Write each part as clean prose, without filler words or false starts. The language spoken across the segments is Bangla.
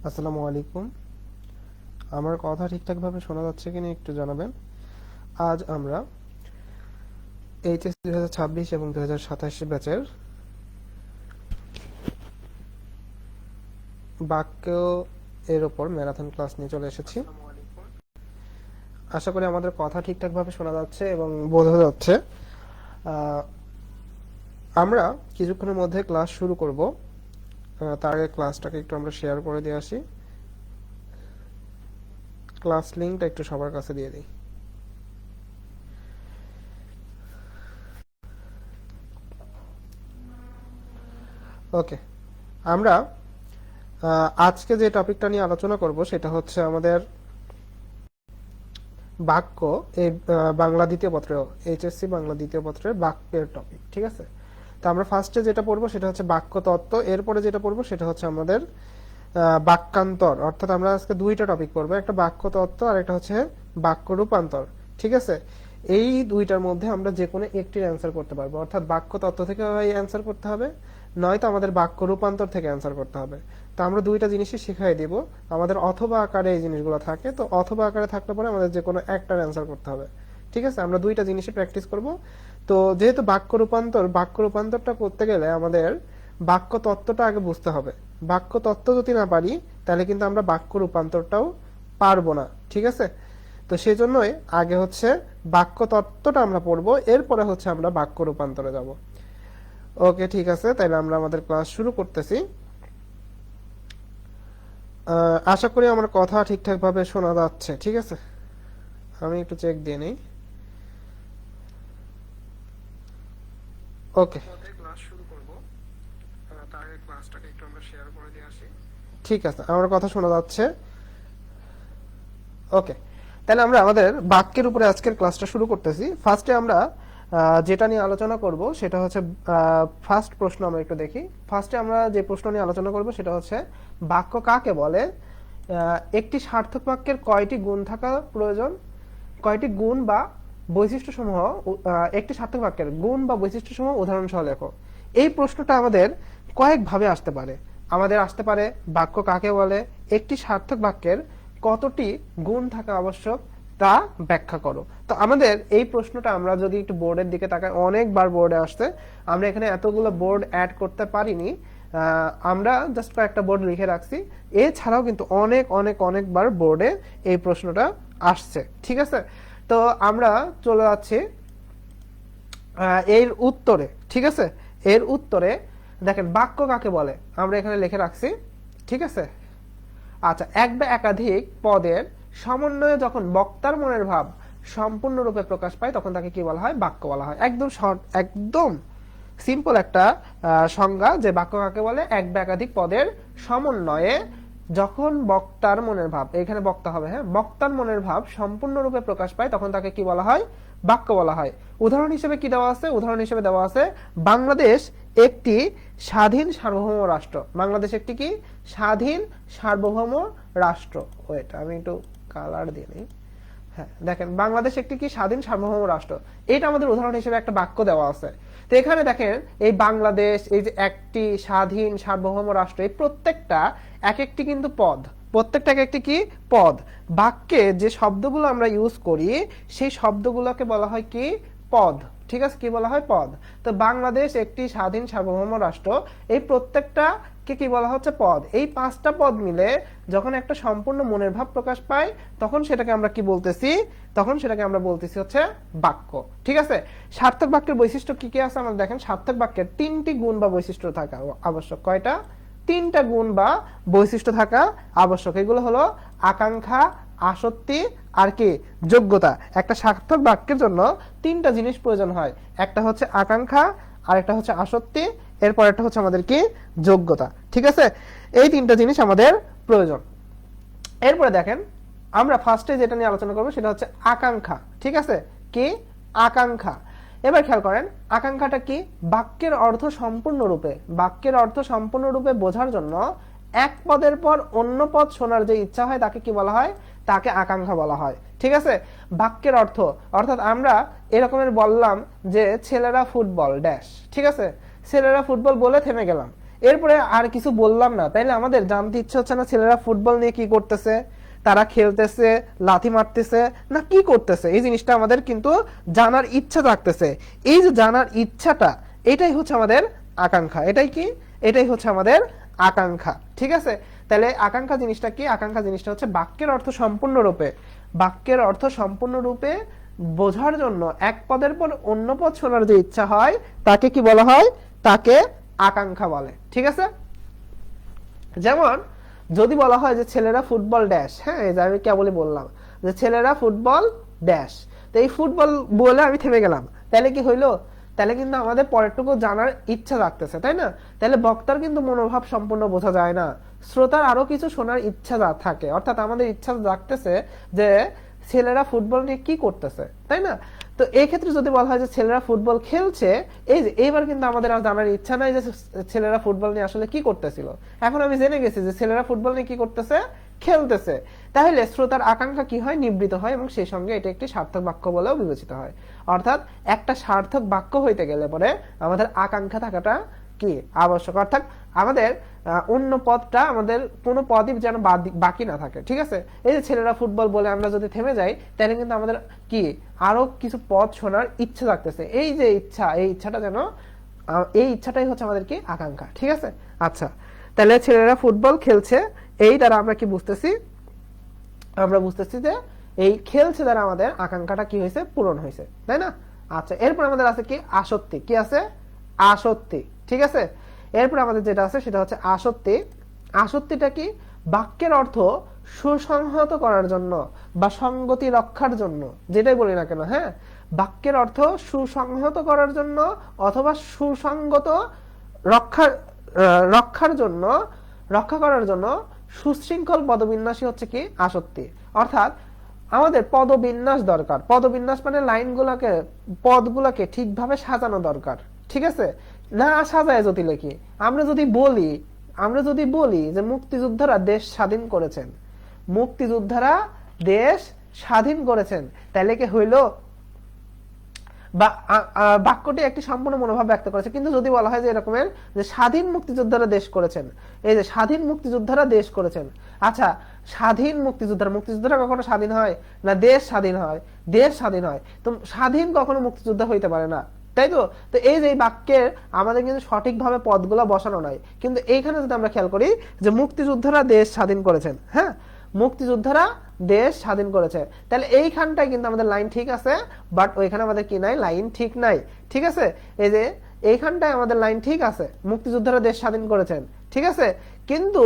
আসসালামু আলাইকুম। আমার কথা ঠিকঠাকভাবে শোনা যাচ্ছে কিনা একটু জানাবেন। আজ আমরা এইচএসসি 2026 এবং 2027 ব্যাচের বাক্য এর ওপর ম্যারাথন ক্লাস নিয়ে চলে এসেছি। আশা করি আমাদের কথা ঠিকঠাকভাবে শোনা যাচ্ছে এবং বোঝা যাচ্ছে। আহ, আমরা কিছুক্ষণের মধ্যে ক্লাস শুরু করব। তার আগে ক্লাসটাকে একটু আমরা শেয়ার করে দিয়ে আসি। ক্লাস লিঙ্কটা একটু সবার কাছে দিয়ে দিই। ওকে, আমরা আজকে যে টপিকটা নিয়ে আলোচনা করব সেটা হচ্ছে আমাদের বাক্য। এই বাংলা দ্বিতীয় পত্র, এইচএসসি বাংলা দ্বিতীয় পত্রের বাক্যের টপিক, ঠিক আছে। তো আমরা ফার্স্টে যেটা পড়বো সেটা হচ্ছে বাক্য তত্ত্ব, এরপরে যেটা পড়বো সেটা হচ্ছে আমাদের বাক্যান্তর। অর্থাৎ আমরা আজকে দুইটা টপিক পড়বো, একটা বাক্য তত্ত্ব আর একটা হচ্ছে বাক্য রূপান্তর, ঠিক আছে। এই দুইটার মধ্যে আমরা যে কোনো একটির অ্যান্সার করতে পারবো, অর্থাৎ বাক্য তত্ত্ব থেকে অ্যান্সার করতে হবে, নয়তো আমাদের বাক্য রূপান্তর থেকে অ্যান্সার করতে হবে। তো আমরা দুইটা জিনিসই শিখাই দিব। আমাদের অথবা আকারে এই জিনিসগুলো থাকে, তো অথবা আকারে থাকলে পরে আমাদের যে কোনো একটার অ্যান্সার করতে হবে, ঠিক আছে। আমরা দুইটা জিনিসই প্র্যাকটিস করব। তো যেহেতু বাক্য রূপান্তরটা করতে গেলে আমাদের বাক্য তত্ত্বটা আগে বুঝতে হবে। বাক্য তত্ত্ব যদি না পারি তাহলে কিন্তু আমরা বাক্য রূপান্তরটাও পারবো না, ঠিক আছে। তো সেই জন্যই আগে হচ্ছে বাক্য তত্ত্বটা আমরা পড়বো, এরপরে হচ্ছে আমরা বাক্য রূপান্তরে যাব। ওকে, ঠিক আছে, তাহলে আমরা আমাদের ক্লাস শুরু করতেছি। আশা করি আমার কথা ঠিকঠাক ভাবে শোনা যাচ্ছে, ঠিক আছে। আমি একটু চেক দিয়ে নেই। ওকে, ক্লাস শুরু করব। তার আগে ক্লাসটাকে একটু আমরা শেয়ার করে দিয়ে আসি। ঠিক আছে, আমার কথা শোনা যাচ্ছে। ওকে, তাহলে আমরা আমাদের বাক্যের উপরে আজকের ক্লাসটা শুরু করতেছি। ফার্স্টে আমরা যেটা নিয়ে আলোচনা করব সেটা হচ্ছে ফার্স্ট প্রশ্ন আমরা একটু দেখি। ফার্স্টে আমরা যে প্রশ্ন নিয়ে আলোচনা করব সেটা হচ্ছে বাক্য কাকে বলে। একটি সার্থক বাক্যের কয়টি গুণ থাকা প্রয়োজন, কয়টি গুণ বা বৈশিষ্ট্য সমূহ, একটি সার্থক বাক্যের গুণ বা বৈশিষ্ট্য সমূহ উদাহরণ সহ লেখো। এই প্রশ্নটা আমাদের কয়েক ভাবে আসতে পারে। আমাদের আসতে পারে বাক্য কাকে বলে, একটি সার্থক বাক্যের কতটি গুণ থাকা আবশ্যক তা ব্যাখ্যা করো। তো আমাদের এই প্রশ্নটা আমরা যদি একটু বোর্ডের দিকে তাকাই, অনেকবার বোর্ডে আসছে। আমরা এখানে এতগুলো বোর্ড অ্যাড করতে পারিনি, আমরা জাস্ট কয়েকটা বোর্ড লিখে রাখছি। এছাড়াও কিন্তু অনেক অনেক অনেকবার বোর্ডে এই প্রশ্নটা আসছে, ঠিক আছে। তো আমরা চলে যাচ্ছি এর উত্তরে, ঠিক আছে। এর উত্তরে দেখেন বাক্য কাকে বলে আমরা এখানে লিখে রাখছি, ঠিক আছে। আচ্ছা, এক বা একাধিক পদের সমন্বয়ে যখন বক্তার মনের ভাব সম্পূর্ণরূপে প্রকাশ পায় তখন তাকে কি বলা হয়, বাক্য বলা হয়। একদম শর্ট, একদম সিম্পল একটা সংজ্ঞা যে বাক্য কাকে বলে, এক বা একাধিক পদের সমন্বয়ে যখন বক্তার মনের ভাব, এখানে বক্তা হবে, হ্যাঁ, বক্তার মনের ভাব সম্পূর্ণরূপে প্রকাশ পায় তখন তাকে কি বলা হয়, বাক্য বলা হয়। উদাহরণ হিসেবে কি দেওয়া আছে, উদাহরণ হিসেবে দেওয়া আছে বাংলাদেশ একটি স্বাধীন সার্বভৌম রাষ্ট্র। বাংলাদেশ একটি কি স্বাধীন সার্বভৌম রাষ্ট্র। ওয়েট, আমি একটু কালার দিয়ে নিই। হ্যাঁ, দেখেন বাংলাদেশ একটি কি স্বাধীন সার্বভৌম রাষ্ট্র, এটা আমাদের উদাহরণ হিসেবে একটা বাক্য দেওয়া আছে। তো এখানে দেখেন এই বাংলাদেশ, এই যে একটি স্বাধীন সার্বভৌম রাষ্ট্র, এই প্রত্যেকটা এক একটি কিন্তু পদ, প্রত্যেকটা এক একটি কি পদ। বাক্যে যে শব্দগুলো আমরা ইউজ করি সেই শব্দগুলোকে বলা হয় কি পদ, ঠিক আছে, কি বলা হয়, পদ। তো বাংলাদেশ একটি স্বাধীন সার্বভৌম রাষ্ট্র, এই প্রত্যেকটা কে কি বলা হচ্ছে, পদ। এই পাঁচটা পদ মিলে যখন একটা সম্পূর্ণ মনের ভাব প্রকাশ পায় তখন সেটাকে আমরা কি বলতেছি, তখন সেটাকে আমরা বলতেছি হচ্ছে বাক্য, ঠিক আছে। সার্থক বাক্যের বৈশিষ্ট্য কি কি আছে আমরা দেখেন। সার্থক বাক্যের তিনটি গুণ বা বৈশিষ্ট্য থাকা আবশ্যক। কয়টা, তিনটা গুণ বা বৈশিষ্ট্য থাকা আবশ্যক। এগুলো হলো আকাঙ্ক্ষা, আসক্তি আর কি যোগ্যতা। একটা সার্থক বাক্যের জন্য তিনটা জিনিস প্রয়োজন হয়, একটা হচ্ছে আকাঙ্ক্ষা, আর একটা হচ্ছে আসক্তি, এরপর একটা হচ্ছে আমাদের কি যোগ্যতা, ঠিক আছে। এই তিনটা জিনিস আমাদের প্রয়োজন। এরপরে দেখেন আমরা ফার্স্টে যেটা নিয়ে আলোচনা করবো সেটা হচ্ছে আকাঙ্ক্ষা, ঠিক আছে, কি আকাঙ্ক্ষা। এবার খেয়াল করেন আকাঙ্ক্ষাটা কি, বাক্যের অর্থ সম্পূর্ণরূপে, বাক্যের অর্থ সম্পূর্ণরূপে বোঝার জন্য এক পদের পর অন্য পদ শোনার যে ইচ্ছা হয় তাকে কি বলা হয়, তাকে আকাঙ্ক্ষা বলা হয়, ঠিক আছে। বাক্যের অর্থ, অর্থাৎ আমরা এরকমের বললাম যে ছেলেরা ফুটবল ড্যাশ, ঠিক আছে, ছেলেরা ফুটবল বলে থেমে গেলাম। এরপরে আর কিছু বললাম না, তাইলে আমাদের জানতে ইচ্ছে হচ্ছে না ছেলেরা ফুটবল নিয়ে কি করতেছে, তারা খেলতেছে, লাথি মারতেছে না কি করতেছে, এই জিনিসটা আমাদের কিন্তু জানার ইচ্ছা থাকতেছে। এই যে জানার ইচ্ছাটা, এটাই হচ্ছে আমাদের আকাঙ্ক্ষা। এটাই কি? এটাই হচ্ছে আমাদের আকাঙ্ক্ষা। ঠিক আছে, তাহলে আকাঙ্ক্ষা জিনিসটা কি? আকাঙ্ক্ষা জিনিসটা হচ্ছে বাক্যের অর্থ সম্পূর্ণরূপে বোঝার জন্য এক পদের পর অন্য পদ শোনার যে ইচ্ছা হয় তাকে কি বলা হয়? তাকে আকাঙ্ক্ষা বলে। ঠিক আছে, যেমন যদি বলা হয় যে ছেলেরা ফুটবল ড্যাশ, হ্যাঁ এই যে আমি কেবলই বললাম যে ছেলেরা ফুটবল ড্যাশ, তো এই ফুটবল বলে আমি থেমে গেলাম, তাহলে কি হইলো? তাহলে কিন্তু আমাদের পরেরটুকু জানার ইচ্ছা রাখতেছে, তাই না? তাহলে বক্তার কিন্তু মনোভাব সম্পূর্ণ বোঝা যায় না, শ্রোতার আরো কিছু শোনার ইচ্ছা থাকে, অর্থাৎ আমাদের ইচ্ছা রাখতেছে যে ছেলেরা ফুটবল নিয়ে কি করতেছে, তাই না? তো এই ক্ষেত্রে যদি বলা হয় যে ছেলেরা ফুটবল খেলছে, এই যে এইবার কিন্তু আমাদের আর জানার ইচ্ছা নাই যে ছেলেরা ফুটবল নিয়ে আসলে কি করতেছিল। এখন আমি জেনে গেছি যে ছেলেরা ফুটবল নিয়ে কি করতেছে, খেলতেছে। তাহলে শ্রোতার আকাঙ্ক্ষা কি হয়? নিবৃত হয়, এবং সেই সঙ্গে এটা একটি সার্থক বাক্য বলেও বিবেচিত হয়। অর্থাৎ একটা সার্থক বাক্য হইতে গেলে পরে আমাদের আকাঙ্ক্ষা থাকাটা কি আবশ্যক, অর্থাৎ আমাদের অন্য পদটা, আমাদের কোনো পদই যেন বাকি না থাকে। ঠিক আছে, এই যে ছেলেরা ফুটবল বলে আমরা যদি থেমে যাই, তাহলে কিন্তু আমাদের কি আরো কিছু পদ শোনার ইচ্ছা থাকতেছে। এই যে ইচ্ছা, এই ইচ্ছাটা যেন, এই ইচ্ছাটাই হচ্ছে আমাদের কি আকাঙ্ক্ষা। ঠিক আছে, আচ্ছা, তাহলে ছেলেরা ফুটবল খেলছে, এই দ্বারা আমরা কি বুঝতেছি? আমরা বুঝতেছি যে এই খেলছে দ্বারা আমাদের আকাঙ্ক্ষাটা কি হয়েছে? পূরণ হয়েছে, তাই না? আচ্ছা, এরপর আমাদের আছে কি? আসক্তি। কি আছে? আসক্তি। ঠিক আছে, এরপর আমাদের যেটা আছে সেটা হচ্ছে আসক্তি। আসক্তিটা কি? বাক্যের অর্থ সুসংহত করার জন্য বা সঙ্গতি রক্ষার জন্য, যেটাই বলি না কেন, হ্যাঁ, বাক্যের অর্থ সুসংহত করার জন্য অথবা সুসংগত রক্ষার রক্ষার জন্য, রক্ষা করার জন্য সুশৃঙ্খল পদবিন্যাসই হচ্ছে কি? আসক্তি। অর্থাৎ আমাদের পদবিন্যাস দরকার। পদবিন্যাস মানে লাইনগুলোকে, পদগুলোকে ঠিকভাবে সাজানো দরকার। ঠিক আছে, না সাজায় যদি লিখি, আমরা যদি বলি যে মুক্তিযোদ্ধারা দেশ স্বাধীন করেছেন, মুক্তিযোদ্ধারা দেশ স্বাধীন করেছেন, তাহলে কি হইল? বাক্যটি একটি সম্পূর্ণ মনোভাব ব্যক্ত করেছে। কিন্তু যদি বলা হয় যে এরকমের যে স্বাধীন মুক্তিযোদ্ধারা দেশ করেছেন, এই যে স্বাধীন মুক্তিযোদ্ধারা দেশ করেছেন, আচ্ছা স্বাধীন মুক্তিযোদ্ধারা কখনো স্বাধীন হয় না? দেশ স্বাধীন হয়, দেশ স্বাধীন হয়, তো স্বাধীন কখনো মুক্তিযোদ্ধা হইতে পারে না, তাই তো? তো এই যে বাক্যের আমাদের কিন্তু সঠিকভাবে পদগুলো বসানো নাই, কিন্তু এইখানে যদি আমরা খেয়াল করি যে মুক্তিযোদ্ধারা দেশ স্বাধীন করেছেন, হ্যাঁ, মুক্তিযোদ্ধারা দেশ স্বাধীন করেছে, তাহলে এইখানটায় কিন্তু আমাদের লাইন ঠিক আছে, বাট ওইখানে আমাদের কি নাই? লাইন ঠিক নাই। ঠিক আছে, এই যে এইখানটায় আমাদের লাইন ঠিক আছে, মুক্তিযোদ্ধারা দেশ স্বাধীন করেছেন, ঠিক আছে, কিন্তু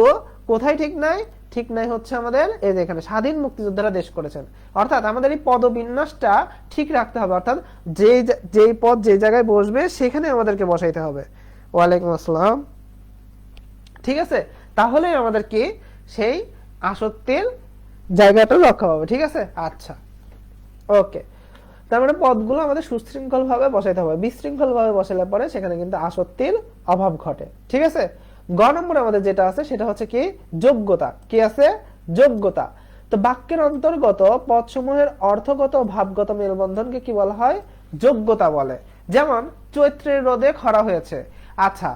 কোথায় ঠিক নাই? ঠিক নাই হচ্ছে আমাদের এই যে এখানে স্বাধীন মুক্তিযোদ্ধারা দেশ করেছেন। অর্থাৎ আমাদের এই পদবিন্যাসটা ঠিক রাখতে হবে, অর্থাৎ যেই পদ যে জায়গায় বসবে সেখানে আমাদেরকে বসাইতে হবে। ওয়ালাইকুম আসসালাম। ঠিক আছে, তাহলে আমাদের কি সেই আসক্তির জায়গাটা রক্ষা পাবে। ঠিক আছে, আচ্ছা, ওকে। তার মানে পদগুলো আমাদের সুশৃঙ্খল ভাবে বসাইতে হবে, বিশৃঙ্খল ভাবে বসালে পরে সেখানে কিন্তু আসক্তির অভাব ঘটে। ঠিক আছে, গ নম্বরে আমাদের যেটা আছে সেটা হচ্ছে কি? যোগ্যতা। কি আছে? যোগ্যতা। তো বাক্যের অন্তর্গত পদসমূহের অর্থগত ও ভাবগত মেলবন্ধনকে কি বলা হয়? যোগ্যতা বলে। যেমন চৈত্রের রোদে খরা হয়েছে, আচ্ছা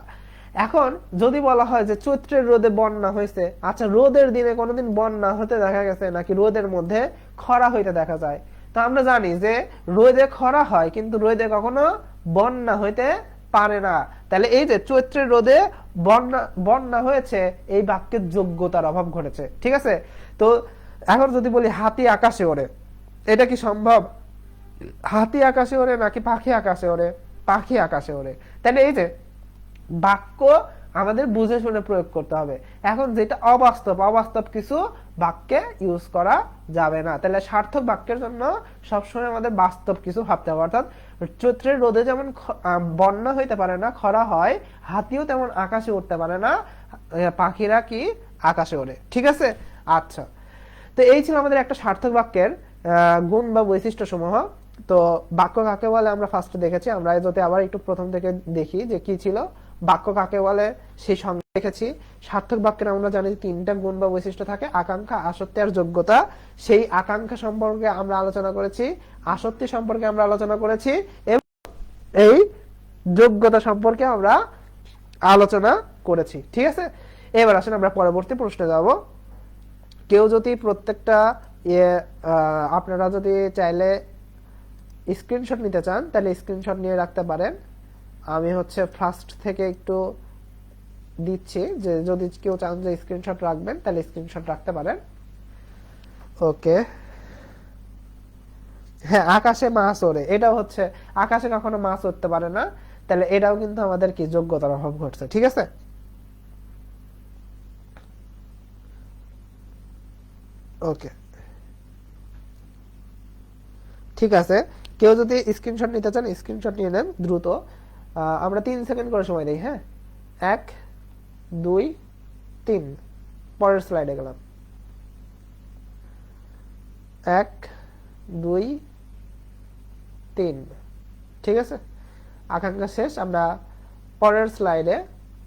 এখন যদি বলা হয় যে চৈত্রের রোদে বন্যা হয়েছে, আচ্ছা রোদের দিনে কোনোদিন বন্যা হতে দেখা গেছে নাকি রোদের মধ্যে খরা হইতে দেখা যায়? তো আমরা জানি যে রোদে খরা হয়, কিন্তু রোদে কখনো বন্যা হইতে পারে না। তাহলে এই যে চৈত্রের রোদে বন্যা হয়েছে, এই বাক্যের যোগ্যতার অভাব ঘটেছে। ঠিক আছে, তো এখন যদি বলি হাতি আকাশে ওড়ে, এটা কি সম্ভব? হাতি আকাশে ওড়ে নাকি পাখি আকাশে ওড়ে? পাখি আকাশে ওড়ে। তাহলে এই যে বাক্য আমাদের বুঝে শুনে প্রয়োগ করতে হবে। এখন যেটা অবাস্তব কিছু বাক্যে ইউজ করা যাবে না। তাহলে সার্থক বাক্যের জন্য সবসময় আমাদের বাস্তব কিছু ভাবতে হবে। অর্থাৎ চৈত্রের রোদে যেমন বন্যা হইতে পারে না, খরা হয়, হাতিও তেমন আকাশে উঠতে পারে না, পাখিরা কি আকাশে ওড়ে। ঠিক আছে, আচ্ছা, তো এই ছিল আমাদের একটা সার্থক বাক্যের গুণ বা বৈশিষ্ট্য সমূহ। তো বাক্য কাকে বলে আমরা ফার্স্টে দেখেছি, আমরা যদি আবার একটু প্রথম থেকে দেখি যে কি ছিল বাক্য কাকে বলে, সেই সংজ্ঞা দেখেছি। সার্থক বাক্যের আমরা জানি তিনটা গুণ বা বৈশিষ্ট্য থাকে, আকাঙ্ক্ষা, আসক্তি আর যোগ্যতা। সেই আকাঙ্ক্ষা সম্পর্কে আমরা আলোচনা করেছি, আসক্তি সম্পর্কে আমরা আলোচনা করেছি, এবং এই যোগ্যতা সম্পর্কে আমরা আলোচনা করেছি। ঠিক আছে, এবার আসেন আমরা পরবর্তী প্রশ্নে যাব। কেউ যদি প্রত্যেকটা আপনারা যদি চাইলে স্ক্রিনশট নিতে চান তাহলে স্ক্রিনশট নিয়ে রাখতে পারেন। আমি হচ্ছে ফার্স্ট থেকে একটু দিচ্ছি, যে যদি কেউ চান যে স্ক্রিনশট রাখবেন তাহলে স্ক্রিনশট রাখতে পারেন। ওকে, হ্যাঁ, আকাশে মাছ ওড়ে, এটাও হচ্ছে আকাশে কখনো মাছ উঠতে পারে না, তাহলে এটাও কিন্তু আমাদের কি যোগ্যতার অভাব ঘটছে। ঠিক আছে, ওকে, ঠিক আছে। কেউ যদি স্ক্রিনশট নিতে চান স্ক্রিনশট নিয়ে নেন দ্রুত। আমরা 3 সেকেন্ড করে সময় দিই। হ্যাঁ, 1 2 3, পরের স্লাইডে গেলাম। 1 2 3, ঠিক আছে, আকাঙ্ক্ষা শেষ। আমরা পরের স্লাইডে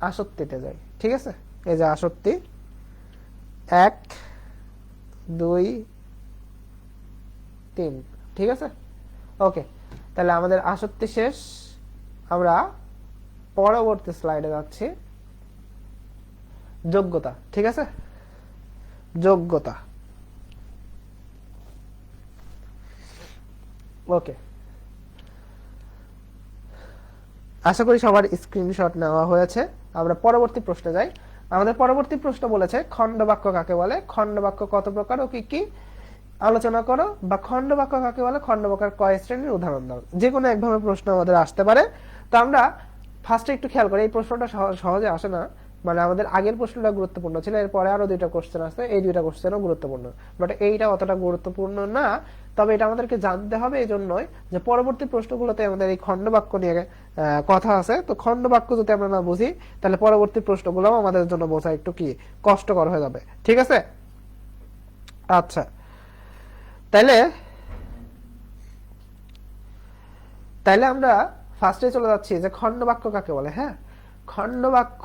আসক্তিতে যাই। ঠিক আছে, এই যে আসক্তি, 1 2 3, ঠিক আছে, ওকে। তাহলে আমাদের আসক্তি শেষ, আমরা পরবর্তী স্লাইডে যাচ্ছি। যোগ্যতা, ঠিক আছে, যোগ্যতা, ওকে। আশা করি সবার স্ক্রিনশট নেওয়া হয়েছে। আমরা পরবর্তী প্রশ্নে যাই। আমাদের পরবর্তী প্রশ্ন বলেছে খণ্ডবাক্য কাকে বলে, খণ্ডবাক্য কত প্রকার ও কি কি আলোচনা করো, বা খণ্ডবাক্য কাকে বলে, খণ্ডবাক্যের কয় শ্রেণীর উদাহরণ দাও। যে কোনো একভাবে প্রশ্ন আমাদের আসতে পারে। তো আমরা ফার্স্টে একটু খেয়াল করি, এই প্রশ্নটা সহজে আসে না, মানে আমাদের আগের প্রশ্নটা গুরুত্বপূর্ণ ছিল, এরপরে আরো 2টা কোশ্চেন আসছে, এই 2টা কোশ্চেনও গুরুত্বপূর্ণ, বাট এইটা অতটা গুরুত্বপূর্ণ না। তবে এটা আমাদেরকে জানতে হবে এই জন্যই যে পরবর্তী প্রশ্নগুলোতে আমাদের এই খণ্ডবাক্য নিয়ে কথা আছে। তো খণ্ডবাক্য যদি আমরা না বুঝি তাহলে পরবর্তী প্রশ্নগুলো আমাদের জন্য বোঝা একটু কি কষ্টকর হয়ে যাবে। ঠিক আছে, আচ্ছা, তাইলে আমরা ফার্স্টে চলে যাচ্ছি যে খণ্ডবাক্য কাকে বলে। হ্যাঁ, খণ্ডবাক্য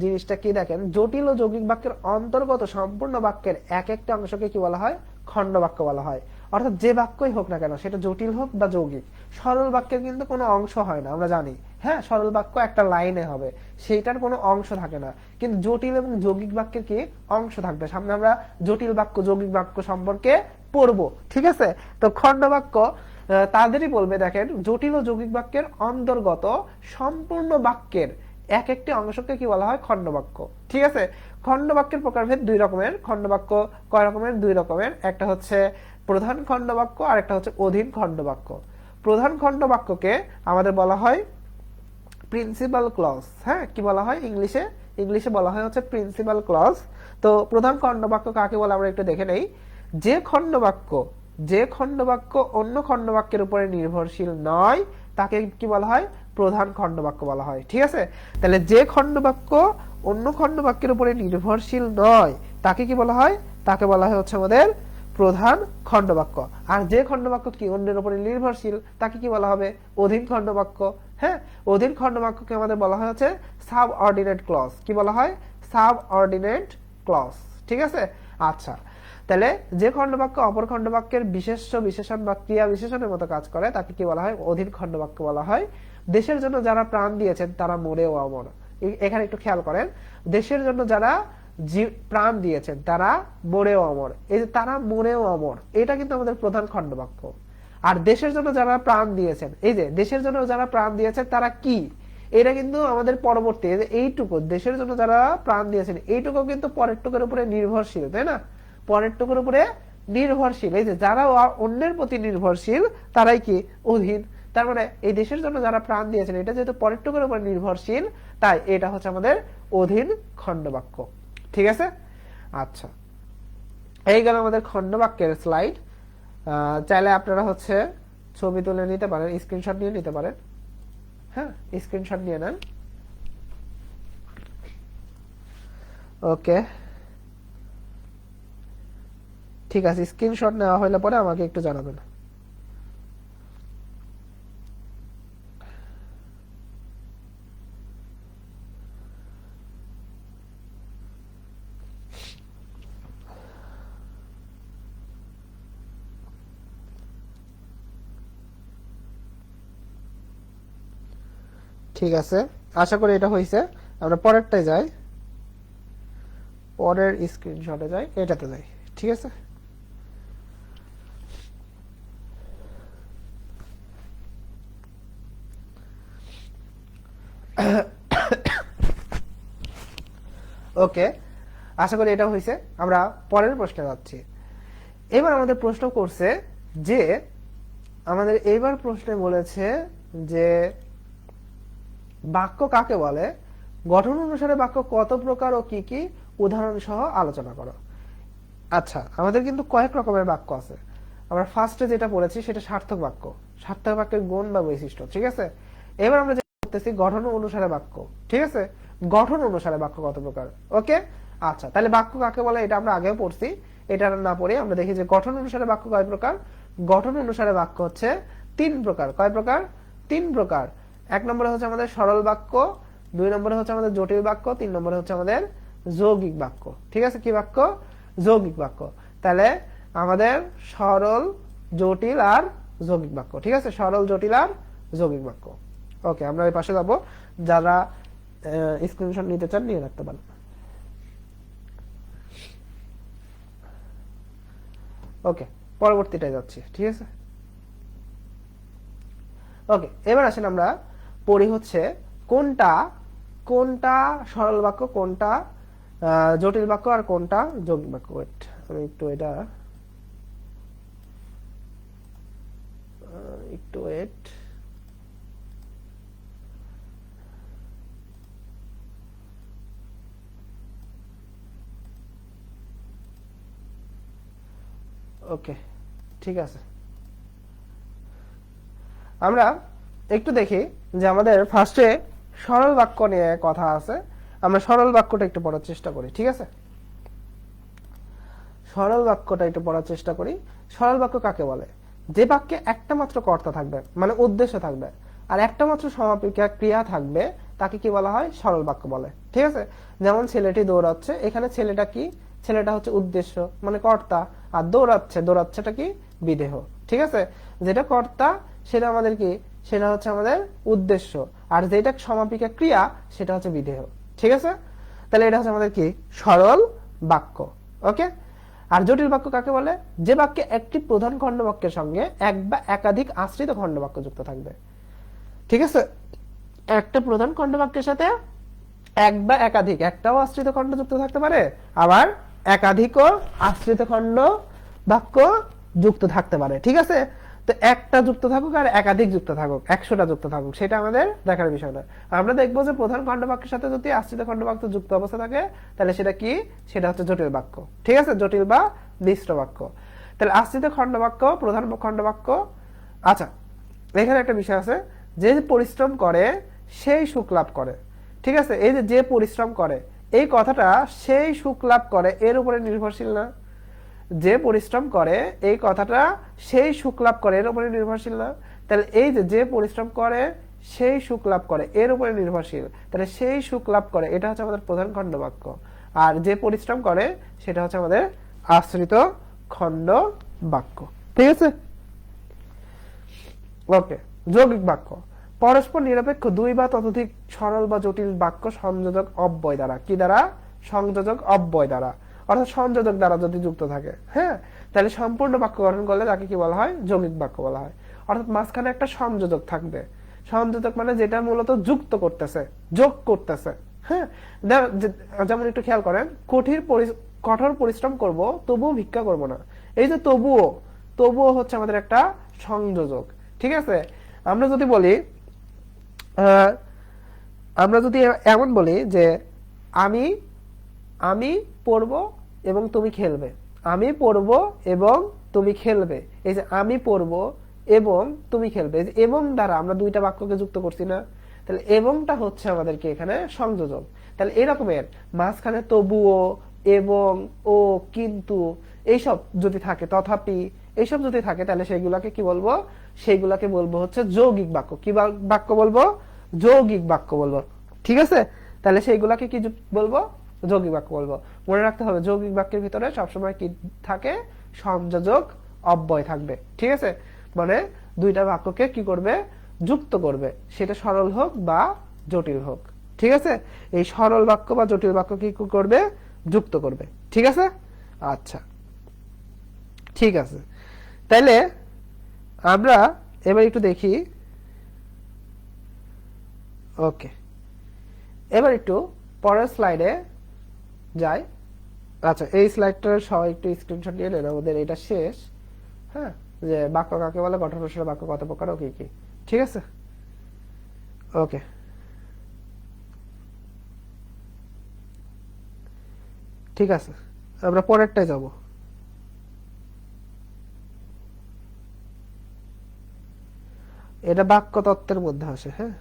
জিনিসটা কি দেখেন, জটিল ও যৌগিক বাক্যের অন্তর্গত সম্পূর্ণ বাক্যের এক একটা অংশকে কি বলা হয়, খণ্ডবাক্য বলা হয়। অর্থাৎ যে বাক্যই হোক না কেন, সেটা জটিল হোক বা যৌগিক, সরল বাক্যের কিন্তু কোনো অংশ হয় না, আমরা জানি। হ্যাঁ, সরল বাক্য একটা লাইনে হবে, সেইটার কোনো অংশ থাকে না। কিন্তু জটিল এবং যৌগিক বাক্যের কি অংশ থাকবে। সামনে আমরা জটিল বাক্য যৌগিক বাক্য সম্পর্কে পড়বো। ঠিক আছে, তো খণ্ডবাক্য তাদেরই বলবে, দেখেন, জটিল ও যৌগিক বাক্যের অন্তর্গত সম্পূর্ণ বাক্যের এক একটি অংশকে কি বলা হয়, খণ্ডবাক্য। ঠিক আছে, খণ্ডবাক্যের প্রকারভেদ 2 রকমের। খণ্ডবাক্য কয় রকমের, 2 রকমের। একটা হচ্ছে প্রধান খণ্ডবাক্য আর একটা হচ্ছে অধীন খণ্ডবাক্য। প্রধান খণ্ডবাক্যকে আমাদের বলা হয় প্রিন্সিপাল ক্লজ। হ্যাঁ, কি বলা হয় ইংলিশে বলা হয় হচ্ছে প্রিন্সিপাল ক্লজ। তো প্রধান খণ্ডবাক্য কাকে বলে আমরা একটু দেখে নেই। যে খণ্ডবাক্য অন্য খণ্ডবাক্যের উপরে নির্ভরশীল নয় তাকে কি বলা হয়, প্রধান খণ্ডবাক্য বলা হয়। ঠিক আছে, তাহলে যে খণ্ডবাক্য অন্য খণ্ডবাক্যের উপরে নির্ভরশীল নয় তাকে কি বলা হয়, তাকে বলা হয় হচ্ছে আমাদের প্রধান খণ্ডবাক্য। আর যে খণ্ডবাক্য কি অন্যের উপরে নির্ভরশীল তাকে কি বলা হবে, অধীন খণ্ডবাক্য। হ্যাঁ, অধীন খণ্ডবাক্যকে আমাদের বলা হয় হচ্ছে সাবঅর্ডিনেট ক্লজ। কি বলা হয়, সাবঅর্ডিনেট ক্লজ। ঠিক আছে, আচ্ছা, তাহলে যে খণ্ডবাক্য অপর খণ্ডবাক্যের বিশেষ্য বিশেষণ বা ক্রিয়া বিশেষণের মতো কাজ করে তাকে কি বলা হয়, অধীন খণ্ডবাক্য বলা হয়। দেশের জন্য যারা প্রাণ দিয়েছেন তারা মরেও অমর। এখানে একটু খেয়াল করেন, দেশের জন্য যারা প্রাণ দিয়েছেন তারা মরেও অমর, এই যে তারা মরেও অমর, এটা কিন্তু আমাদের প্রধান খণ্ডবাক্য। আর দেশের জন্য যারা প্রাণ দিয়েছেন, এই যে দেশের জন্য যারা প্রাণ দিয়েছেন তারা কি, এটা কিন্তু আমাদের পরবর্তী এইটুকু, দেশের জন্য যারা প্রাণ দিয়েছেন এইটুকু কিন্তু পরের টুকুর উপরে নির্ভরশীল, তাই না, পরের টুকুর উপরে নির্ভরশীল। এই যে যারা অন্যের প্রতি নির্ভরশীল তারাই কি, অধীন। তার মানে এই দেশের জন্য যারা প্রাণ দিয়েছেন এটা যেহেতু পরের টুকুর উপর নির্ভরশীল, তাই এটা হচ্ছে আমাদের অধীন খণ্ডবাক্য। ঠিক আছে, আচ্ছা, এই গেল আমাদের খণ্ডবাক্যের স্লাইড। চাইলে আপনারা হচ্ছে ছবি তুলে নিতে পারেন, স্ক্রিনশট নিয়ে নিতে পারেন। হ্যাঁ, স্ক্রিনশট নিয়ে নেন। ওকে, ঠিক আছে, স্ক্রিনশট নেওয়া হলে পরে আমাকে একটু জানাবেন। ঠিক আছে, আশা করি এটা হয়েছে। আমরা পরেরটায় যাই, পরের স্ক্রিনশটে যাই, এটাতে যাই। ঠিক আছে, ওকে, আশা করি এটা হয়েছে। আমরা পরের প্রশ্নে যাচ্ছি। এবার আমাদের প্রশ্ন করছে যে আমাদের এইবার প্রশ্নে বলেছে যে বাক্য কাকে বলে, গঠন অনুসারে বাক্য কত প্রকার ও কি কি, উদাহরণ সহ আলোচনা করো। আচ্ছা, আমাদের কিন্তু কয়েক রকমের বাক্য আছে। আমরা ফার্স্টে যেটা পড়েছি সেটা সার্থক বাক্য, সার্থক বাক্যের গুণ বা বৈশিষ্ট্য। ঠিক আছে, এবার আমরা যেটা করতেছি গঠন অনুসারে বাক্য। ঠিক আছে, গঠন অনুসারে বাক্য কত প্রকার। ওকে, আচ্ছা, তাহলে বাক্য কাকে বলে এটা আমরা আগেও পড়ছি, এটা না পড়ে আমরা দেখি যে গঠন অনুসারে বাক্য কয় প্রকার। গঠন অনুসারে বাক্য হচ্ছে 3 প্রকার। কয় প্রকার? 3 প্রকার। 1 নম্বরে হচ্ছে আমাদের সরল বাক্য, 2 নম্বরে হচ্ছে আমাদের জটিল বাক্য, 3 নম্বরে হচ্ছে আমাদের যৌগিক বাক্য। ঠিক আছে, কি বাক্য? যৌগিক বাক্য। তাহলে আমাদের সরল, জটিল আর যৌগিক বাক্য। ঠিক আছে, সরল, জটিল আর যৌগিক বাক্য। ওকে, আমরা এই পাশে যাব, যারা স্ক্রিনশট নিতে চান নিয়ে রাখতে পারেন। ওকে, পরবর্তীটায় যাচ্ছি। ঠিক আছে, ওকে, এবার আসেন আমরা পড়ি হচ্ছে কোনটা কোনটা সরল বাক্য, কোনটা জটিল বাক্য, আর কোনটা যৌগিক বাক্য। ওয়েট, আমি একটু এটা একটু ওয়েট। ওকে, ঠিক আছে, আমরা একটু দেখি যে আমাদের ফার্স্টে সরল বাক্য নিয়ে কথা আছে। আমরা সরল বাক্যটা একটু পড়ার চেষ্টা করি। ঠিক আছে, সরল বাক্যটা একটু পড়ার চেষ্টা করি। সরল বাক্য কাকে বলে? যে বাক্যে একটা মাত্র কর্তা থাকবে, মানে উদ্দেশ্য থাকবে, আর একটা মাত্র সমাপিকা ক্রিয়া থাকবে, তাকে কি বলা হয়? সরল বাক্য বলে। ঠিক আছে, যেমন ছেলেটি দৌড়াচ্ছে, এখানে ছেলেটা কি? ছেলেটা হচ্ছে উদ্দেশ্য, মানে কর্তা, আর দৌড়াচ্ছে, দৌড়াচ্ছেটা কি? বিধেয়। ঠিক আছে, যেটা কর্তা সেটা আমাদের কি? সেটা হচ্ছে আমাদের উদ্দেশ্য, আর যেটা সমাপিকা ক্রিয়া সেটা হচ্ছে বিধেয়। ঠিক আছে, তাহলে এটা হচ্ছে আমাদের কি? সরল বাক্য। ওকে, আর জটিল বাক্য কাকে বলে? যে বাক্যে একটি প্রধান খণ্ডবাক্যের সঙ্গে এক বা একাধিক আশ্রিত খণ্ডবাক্য যুক্ত থাকবে। ঠিক আছে, একটা প্রধান খণ্ডবাক্যের সাথে এক বা একাধিক, একটাও আশ্রিত খণ্ড যুক্ত থাকতে পারে, আবার একাধিকও আশ্রিত খণ্ড বাক্য যুক্ত থাকতে পারে। ঠিক আছে, তো একটা যুক্ত থাকুক আর একাধিক যুক্ত থাকুক, 100টা যুক্ত থাকুক, সেটা আমাদের দেখার বিষয় না। আমরা দেখবো যে প্রধান খণ্ডবাক্যের সাথে যদি আশ্রিত খণ্ডবাক্য যুক্ত অবস্থা থাকে, তাহলে সেটা কি? সেটা হচ্ছে জটিল বাক্য। ঠিক আছে, জটিল বা মিশ্র বাক্য। তাহলে আশ্রিত খণ্ডবাক্য, প্রধান খণ্ডবাক্য। আচ্ছা, এখানে একটা বিষয় আছে, যে পরিশ্রম করে সেই সুখ লাভ করে। ঠিক আছে, এই যে পরিশ্রম করে, এই কথাটা সেই সুখ লাভ করে এর উপরে নির্ভরশীল না? যে পরিশ্রম করে, এই কথাটা সেই সুখ লাভ করে এর উপরে নির্ভরশীল না? তাহলে এই যে পরিশ্রম করে সেই সুখ লাভ করে এর উপরে নির্ভরশীল, তাহলে সেই সুখ লাভ করে এটা হচ্ছে আমাদের প্রধান খণ্ড বাক্য, আর যে পরিশ্রম করে সেটা হচ্ছে আমাদের আশ্রিত খণ্ড বাক্য। ঠিক আছে, ওকে। যৌগিক বাক্য, পরস্পর নিরপেক্ষ দুই বা ততোধিক সরল বা জটিল বাক্য সংযোজক অব্যয় দ্বারা, কি দ্বারা? সংযোজক অব্যয় দ্বারা, অর্থাৎ সংযোজক দ্বারা যদি যুক্ত থাকে, হ্যাঁ, তাহলে সম্পূর্ণ বাক্য গঠন করলে তাকে কি বলা হয়? যৌগিক বাক্য বলা হয়। অর্থাৎ মাঝখানে একটা সংযোজক থাকবে। সংযোজক মানে যেটা মূলত যুক্ত করতেছে, যোগ করতেছে। হ্যাঁ, যেমন একটু খেয়াল করেন, কঠোর পরিশ্রম করব তবুও ভিক্ষা করব না, এই যে তবুও হচ্ছে আমাদের একটা সংযোজক। ঠিক আছে, আমরা যদি বলি, আমরা যদি এমন বলি যে আমি আমি পড়বো এবং তুমি খেলবে, আমি পড়বো এবং তুমি খেলবে, এই যে আমি পড়বো এবং তুমি খেলবে, এবং দ্বারা আমরা দুইটা বাক্যকে যুক্ত করছি না? তাহলে এবংটা হচ্ছে আমাদেরকে এখানে সংযোজক। তাহলে এরকমের মাঝখানে তবুও, এবং, ও, কিন্তু, এইসব যদি থাকে, তথাপি, এইসব যদি থাকে, তাহলে সেইগুলাকে কি বলবো? সেইগুলাকে বলবো হচ্ছে যৌগিক বাক্য। কি বাক্য বলবো? যৌগিক বাক্য বলবো। ঠিক আছে, তাহলে সেইগুলাকে কি বলবো? যৌগিক বাক্য বলবো। মনে রাখতে হবে, যৌগিক বাক্যের ভিতরে সবসময় কি থাকে? সংযোজক অব্যয় থাকবে। ঠিক আছে, মানে দুইটা বাক্যকে কি করবে? যুক্ত করবে, সেটা সরল হোক বা জটিল হোক। ঠিক ঠিক আছে, এই সরল বাক্য বা জটিল বাক্য কি করবে, যুক্ত করবে। ঠিক আছে, আচ্ছা ঠিক আছে। তাইলে আমরা এবার একটু দেখি, ওকে এবার একটু পরের স্লাইডে যাই। আচ্ছা, এই স্লাইডটার সবাই একটু স্ক্রিনশট নিয়ে নেন, আমাদের এটা শেষ। হ্যাঁ, যে বাক্য কাকে বলে, গঠন অনুসারে বাক্য কত প্রকার ও কি কি। ঠিক আছে, ওকে ঠিক আছে, আমরা পরেরটায় যাব। এটা বাক্য তত্ত্বের মধ্যে আসে। হ্যাঁ,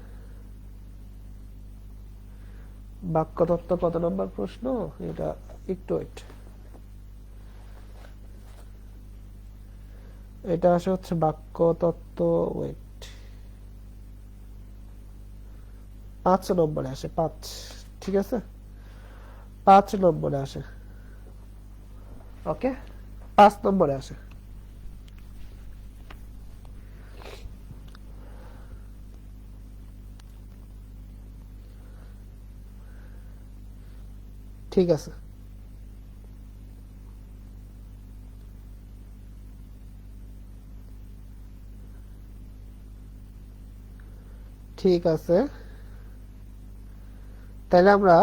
বাক্য তত্ত্ব কত নম্বর প্রশ্ন এটা, একটু ওয়েট, এটা আসে হচ্ছে বাক্য তত্ত্ব, ওয়েট 5 নম্বরে আসে, 5। ঠিক আছে, 5 নম্বরে আসে। ওকে, 5 নম্বরে আসে। ঠিক আছে, ঠিক আছে। তাহলে আমরা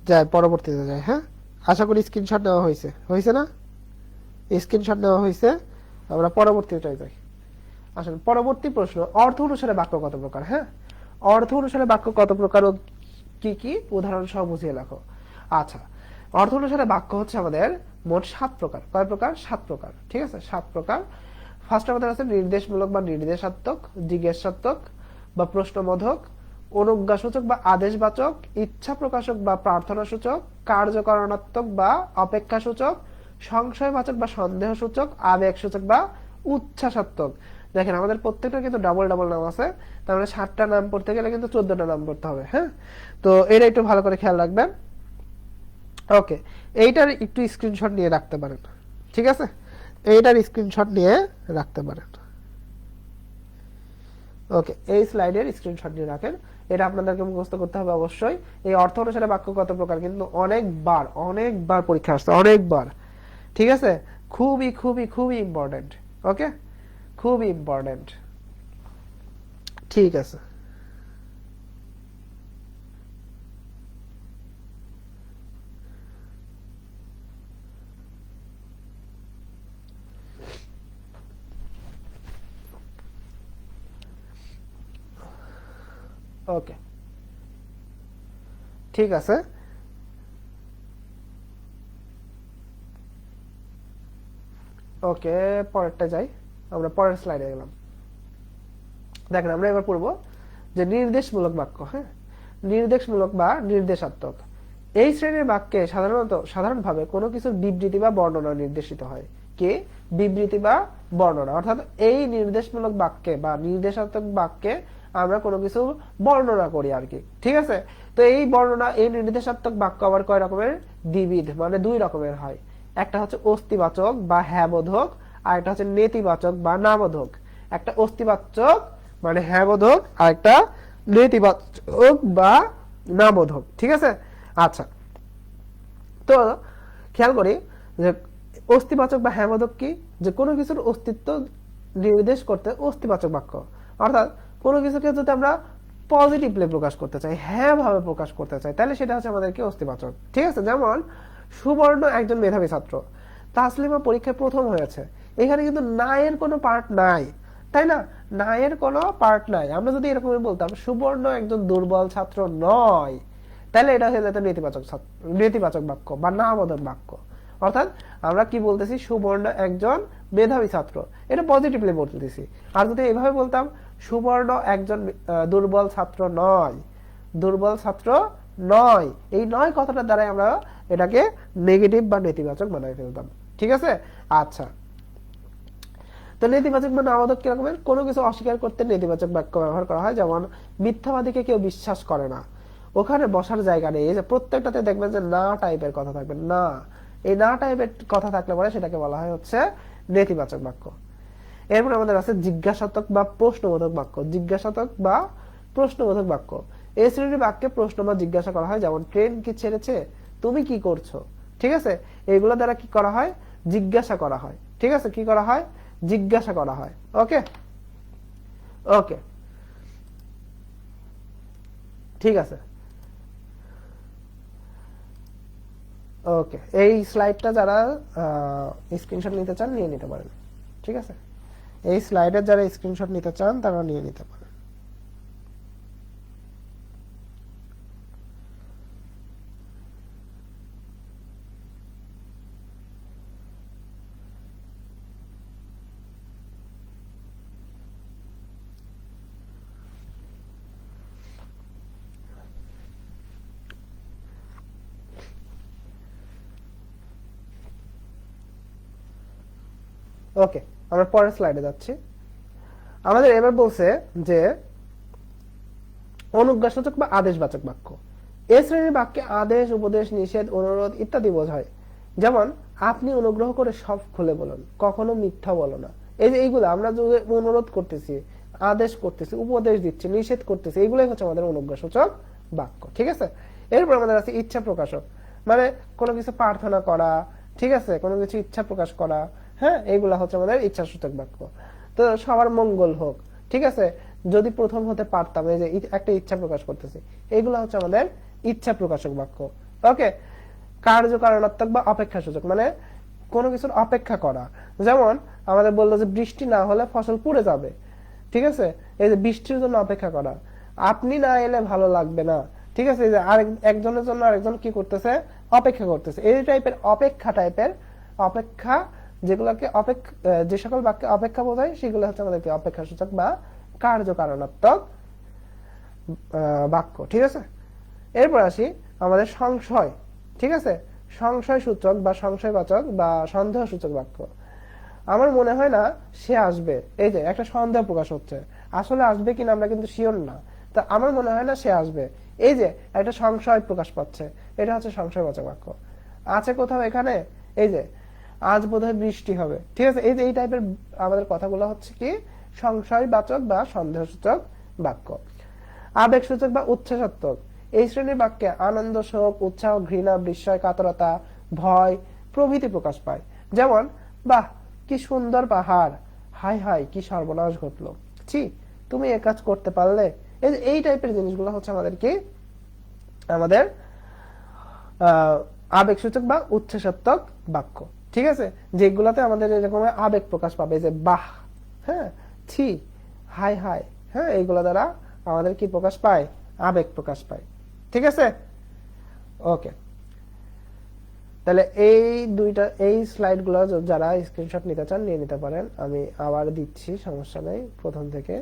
যাই, পরবর্তীতে যাই। হ্যাঁ, আশা করি স্ক্রিনশট নেওয়া হয়েছে, হয়েছে না? স্ক্রিনশট নেওয়া হয়েছে, আমরা পরবর্তীটায় যাই। আসলে পরবর্তী প্রশ্ন, অর্থ অনুসারে বাক্য কত প্রকার। হ্যাঁ, অর্থ অনুসারে বাক্য কত প্রকার ও কি কি, উদাহরণ সহ বুঝিয়ে লেখো। আচ্ছা, অর্থ অনুসারে বাক্য হচ্ছে আমাদের মোট 7 প্রকার। কয় প্রকার? 7 প্রকার। ঠিক আছে, 7 প্রকার। ফার্স্ট আমাদের আছে নির্দেশমূলক বা নির্দেশাত্মক, জিজ্ঞাসাত্মক বা প্রশ্নবোধক, অনুজ্ঞাসূচক বা আদেশবাচক, ইচ্ছা প্রকাশক বা প্রার্থনা সূচক, কার্যকরণাত্মক বা অপেক্ষাসূচক, সংশয়বাচক বা সন্দেহ সূচক, আবেগ সূচক বা উচ্ছ্বাসাত্মক। দেখেন আমাদের প্রত্যেকটা কিন্তু ডাবল ডাবল নাম আছে, তার মানে 7টা নাম পড়তে গেলে কিন্তু 14টা নাম পড়তে হবে। হ্যাঁ, তো এটা একটু ভালো করে খেয়াল রাখবেন। ওকে, এইটার একটু স্ক্রিনশট নিয়ে রাখতে পারেন। ঠিক আছে, এইটার স্ক্রিনশট নিয়ে রাখতে পারেন। ওকে, এই স্লাইডের স্ক্রিনশট নিয়ে রাখেন, এটা আপনাদেরকে মুখস্থ করতে হবে অবশ্যই। এই অর্থ অনুসারে বাক্য কত প্রকার কিন্তু অনেকবার অনেকবার পরীক্ষা আসছে, অনেকবার। ঠিক আছে, খুবই খুবই খুবই ইম্পর্টেন্ট। ওকে, খুবই ইম্পর্টেন্ট। ঠিক আছে, ওকে ঠিক আছে। ওকে, পরেরটা যাই, আমরা পরের স্লাইডে গেলাম। দেখেন আমরা এবার পড়বো যে নির্দেশমূলক বাক্য। হ্যাঁ, নির্দেশমূলক বা নির্দেশাত্মক, এই শ্রেণীর বাক্যে সাধারণভাবে কোনো কিছুর বিবৃতি বা বর্ণনা নির্দেশিত হয়। কি বিবৃতি বা বর্ণনা, অর্থাৎ এই নির্দেশমূলক বাক্যে বা নির্দেশাত্মক বাক্যে আমরা কোনো কিছু বর্ণনা করি আর কি। ঠিক আছে, তো এই বর্ণনা, এই নির্দেশাত্মক বাক্য আবার কয় রকমের? দ্বিবিধ, মানে 2 রকমের হয়। একটা হচ্ছে অস্তিবাচক বা হ্যাবোধক, আর একটা হচ্ছে নেতিবাচক বা নাবোধক। একটা অস্তিবাচক মানে হ্যাবোধক, আর একটা নেতিবাচক বা নাবোধক। ঠিক আছে, আচ্ছা তো খেয়াল করি যে অস্তিবাচক বা হ্যাবোধক কি, যে কোনো কিছুর অস্তিত্ব নির্দেশ করতে অস্তিবাচক বাক্য, অর্থাৎ কোনো কিছুকে যদি আমরা পজিটিভলি প্রকাশ করতে চাই, হ্যাঁ ভাবে প্রকাশ করতে চাই, তাহলে সেটা হচ্ছে আমাদের কি অস্তিবাচক। ঠিক আছে, যেমন সুবর্ণ একজন মেধাবী ছাত্র, তাসলিমা পরীক্ষায় প্রথম হয়েছে, এখানে কিন্তু না এর কোনো পার্ট নাই, তাই না? না এর কোনো পার্ট নাই। আমরা যদি এরকম বলতাম সুবর্ণ একজন দুর্বল ছাত্র নয়, তাহলে এটা হয়ে যেত নেতিবাচক বাক্য বা নাবোধক বাক্য। অর্থাৎ আমরা কি বলতেছি? সুবর্ণ একজন মেধাবী ছাত্র, এটা পজিটিভলি বলতেছি। আর যদি এভাবে বলতাম সুবর্ণ একজন দুর্বল ছাত্র নয়, দুর্বল ছাত্র নয়, এই নয় কথাটার দ্বারাই আমরা এটাকে নেগেটিভ বা নেতিবাচক বানাই ফেলতাম। ঠিক আছে, আচ্ছা তো নেতিবাচক বা নাবোধক কিরকমের? কোনো কিছু অস্বীকার করতে নেতিবাচক বাক্য ব্যবহার করা হয়, যেমন মিথ্যাবাদীকে কেউ বিশ্বাস করে না, ওখানে বসার জায়গা নেই। এই যে প্রত্যেকটাতে দেখবেন যে না টাইপের কথা থাকবে, না, এই না টাইপের কথা থাকলে পরে সেটাকে বলা হয় হচ্ছে নেতিবাচক বাক্য। এরপর আমাদের আছে জিজ্ঞাসাত্মক বা প্রশ্নবোধক বাক্য। জিজ্ঞাসাত্মক বা প্রশ্নবোধক বাক্য, এই শ্রেণীর বাক্যে প্রশ্ন বা জিজ্ঞাসা করা হয়, যেমন ট্রেন কি ছেড়েছে, তুমি কি করছো, ঠিক আছে, এইগুলো দ্বারা কি করা হয়, জিজ্ঞাসা করা হয়, ঠিক আছে, কি করা হয়, জিজ্ঞাসা করা হয়। ওকে ওকে ঠিক আছে। ওকে, এই স্লাইডটা যারা স্ক্রিনশট নিতে চান নিয়ে নিতে পারেন, ঠিক আছে, এই স্লাইডের যারা স্ক্রিনশট নিতে চান তারা নিয়ে নিতে পারেন। ওকে, আমরা পরের স্লাইডে যাচ্ছি। আমাদের এবার বলছে যে অনুজ্ঞাসূচক বা আদেশবাচক বাক্য, এ শ্রেণীর বাক্যে আদেশ, উপদেশ, নিষেধ, অনুরোধ ইত্যাদি বোঝায়। যেমন আপনি অনুগ্রহ করে সব খুলে বলুন, কখনো মিথ্যা বলো না। এই যে এইগুলো আমরা যে অনুরোধ করতেছি, আদেশ করতেছি, উপদেশ দিচ্ছি, নিষেধ করতেছি, এইগুলোই হচ্ছে আমাদের অনুজ্ঞাসূচক বাক্য, ঠিক আছে। এরপর আমাদের আছে ইচ্ছা প্রকাশক, মানে কোনো কিছু প্রার্থনা করা, ঠিক আছে, কোনো কিছু ইচ্ছা প্রকাশ করা, হ্যাঁ, এইগুলা হচ্ছে আমাদের ইচ্ছাসূচক বাক্য। তো সবার মঙ্গল হোক, ঠিক আছে, যদি প্রথম হতে পারতাম, এই যে একটা ইচ্ছা প্রকাশ করতেছি, এইগুলা হচ্ছে আমাদের ইচ্ছা প্রকাশক বাক্য। ওকে, কার্যকারণাত্মক বা অপেক্ষা সূচক, মানে কোনো কিছুর অপেক্ষা করা। যেমন আমাদের বললো যে বৃষ্টি না হলে ফসল পুড়ে যাবে, ঠিক আছে, এই যে বৃষ্টির জন্য অপেক্ষা করা, আপনি না এলে ভালো লাগবে না, ঠিক আছে, এই যে একজনের জন্য আরেকজন কি করতেছে, অপেক্ষা করতেছে। এই টাইপের অপেক্ষা টাইপের অপেক্ষা, যেগুলোকে যে সকল বাক্যে অপেক্ষা বোঝায় সেগুলো হচ্ছে আমাদের অপেক্ষা সূচক বা কার্যকারণাত্মক বাক্য, ঠিক আছে। এরপর আসি আমাদের সংশয়, ঠিক আছে, সংশয় সূচক বা সংশয়বাচক বা সন্দেহ সূচক বাক্য। আমার মনে হয় না সে আসবে, এই যে একটা সন্দেহ প্রকাশ হচ্ছে, আসলে আসবে কিনা আমরা কিন্তু শিওর না, তা আমার মনে হয় না সে আসবে, এই যে একটা সংশয় প্রকাশ পাচ্ছে, এটা হচ্ছে সংশয়বাচক বাক্য। আছে কোথাও এখানে, এই যে আজ বোধহয় বৃষ্টি হবে, ঠিক আছে, এই যে এই টাইপের আমাদের কথাগুলো হচ্ছে কি সংশয়বাচক বা সন্দেহসূচক বাক্য। আবেগসূচক বা উচ্ছ্বাসাত্মক, এই শ্রেণীর বাক্যে আনন্দ, শোক, উৎসাহ, ঘৃণা, বিস্ময়, কাতরতা, ভয় প্রভৃতি প্রকাশ পায়। যেমন বাহ কি সুন্দর পাহাড়, হাই হাই কি সর্বনাশ ঘটলো, ছি তুমি এ কাজ করতে পারলে, এই টাইপের জিনিসগুলো হচ্ছে আমাদের কি আমাদের আবেগসূচক বা উচ্ছ্বাসাত্মক বাক্য, ঠিক আছে, যেগুলাতে আমাদের এরকম আবেগ প্রকাশ পাবে, যে বাহ, হ্যাঁ, ছি, হাই হাই, হ্যাঁ, এইগুলা দ্বারা আমাদের কি প্রকাশ পায়, আবেগ প্রকাশ পায়, ঠিক আছে। ওকে, তাহলে এই দুইটা এই স্লাইড গুলো যারা স্ক্রিনশট নিতে চান নিয়ে নিতে পারেন, আমি আবার দিচ্ছি, সমস্যা নেই, প্রথম থেকে।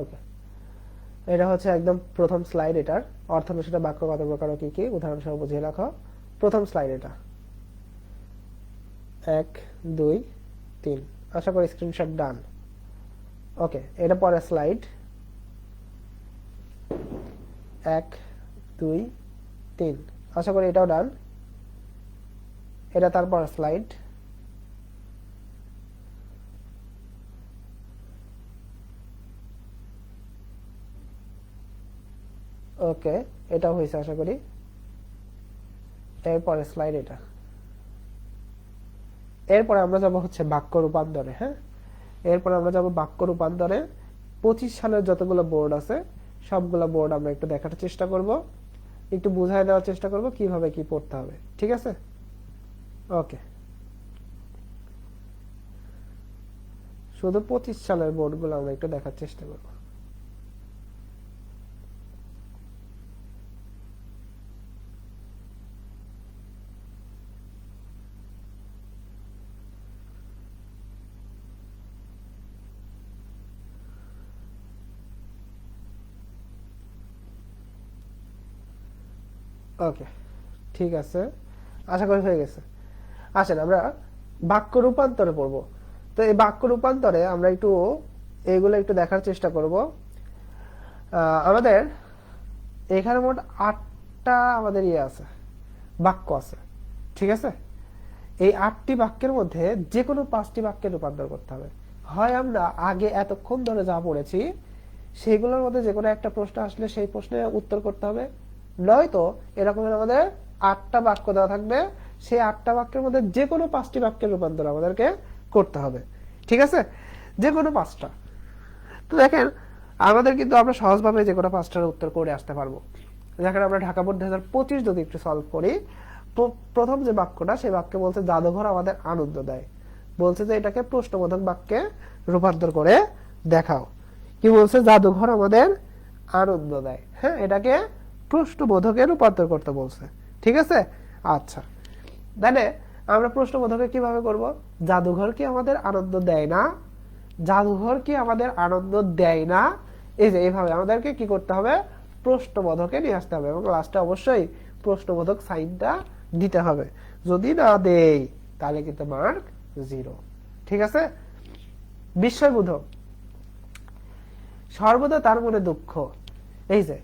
ওকে, এটা হচ্ছে একদম প্রথম স্লাইড, এটার অর্থনিষ্ঠ বাক্য কত প্রকার ও কি কি উদাহরণ সহ বুঝিয়ে রাখো। প্রথম স্লাইড এটা, 1 2 3, আশা করি স্ক্রিনশট ডান। ওকে, এটা পরের স্লাইড, 1 2 3, আশা করি এটাও ডান। এটা তারপর স্লাইড, ওকে, এটাও হয়েছে আশা করি। এরপরে স্লাইড এটা। এরপরে আমরা যাব হচ্ছে বাক্য রূপান্তরে, হ্যাঁ, এরপরে আমরা যাব বাক্য রূপান্তরে। 25 সালের যতগুলো বোর্ড আছে সবগুলো বোর্ড আমরা একটু দেখার চেষ্টা করব, একটু বুঝাই দেওয়ার চেষ্টা করব কিভাবে কি পড়তে হবে, ঠিক আছে। ওকে, শুধু 25 সালের বোর্ডগুলো আমরা একটু দেখার চেষ্টা করব। ওকে, ঠিক আছে, আশা করি হয়ে গেছে। আসেন আমরা বাক্য রূপান্তরে পড়বো। তো এই বাক্য রূপান্তরে আমরা একটু এইগুলো একটু দেখার চেষ্টা করব। আমাদের এখানে মোট 8টা আমাদের আছে, বাক্য আছে, ঠিক আছে। এই 8টি বাক্যের মধ্যে যে কোনো 5টি বাক্যে রূপান্তর করতে হবে। হয় আমরা আগে এতক্ষণ ধরে যা পড়েছি সেগুলোর মধ্যে যে কোনো একটা প্রশ্ন আসলে সেই প্রশ্নের উত্তর করতে হবে, নয়তো এরকম আমাদের 8টা বাক্য দেওয়া থাকবে, সেই 8টা বাক্যের মধ্যে যে কোনো 5টি বাক্যের রূপান্তর আমাদেরকে করতে হবে, ঠিক আছে, যে কোনো 5টা। তো দেখেন আমাদের কিন্তু আমরা সহজভাবে যে কোনো 5টার উত্তর করে আসতে পারবো। দেখেন আমরা ঢাকা বোর্ড 2025 যদি একটু সলভ করি, প্রথম যে বাক্যটা সেই বাক্যে বলছে জাদুঘর আমাদের আনন্দ দেয়, বলছে যে এটাকে প্রশ্নবোধক বাক্যে রূপান্তর করে দেখাও। কি বলছে? জাদুঘর আমাদের আনন্দ দেয়। হ্যাঁ, এটাকে প্রশ্নবোধকে রূপান্তর করতে বলছে, ঠিক আছে। আচ্ছা, তাহলে আমরা প্রশ্নবোধকে কিভাবে করব? জাদুঘর কি আমাদের আনন্দ দেয় না? জাদুঘর কি আমাদের আনন্দ দেয় না? এই যে এইভাবে আমাদেরকে কি করতে হবে? প্রশ্নবোধকে নিয়ে আসতে হবে এবং লাস্টে অবশ্যই প্রশ্নবোধক সাইনটা দিতে হবে। যদি না দেই তাহলে কিন্তু মার্ক 0, ঠিক আছে। বিস্ময়বোধক, সর্বদা তার মনে দুঃখ, এই যে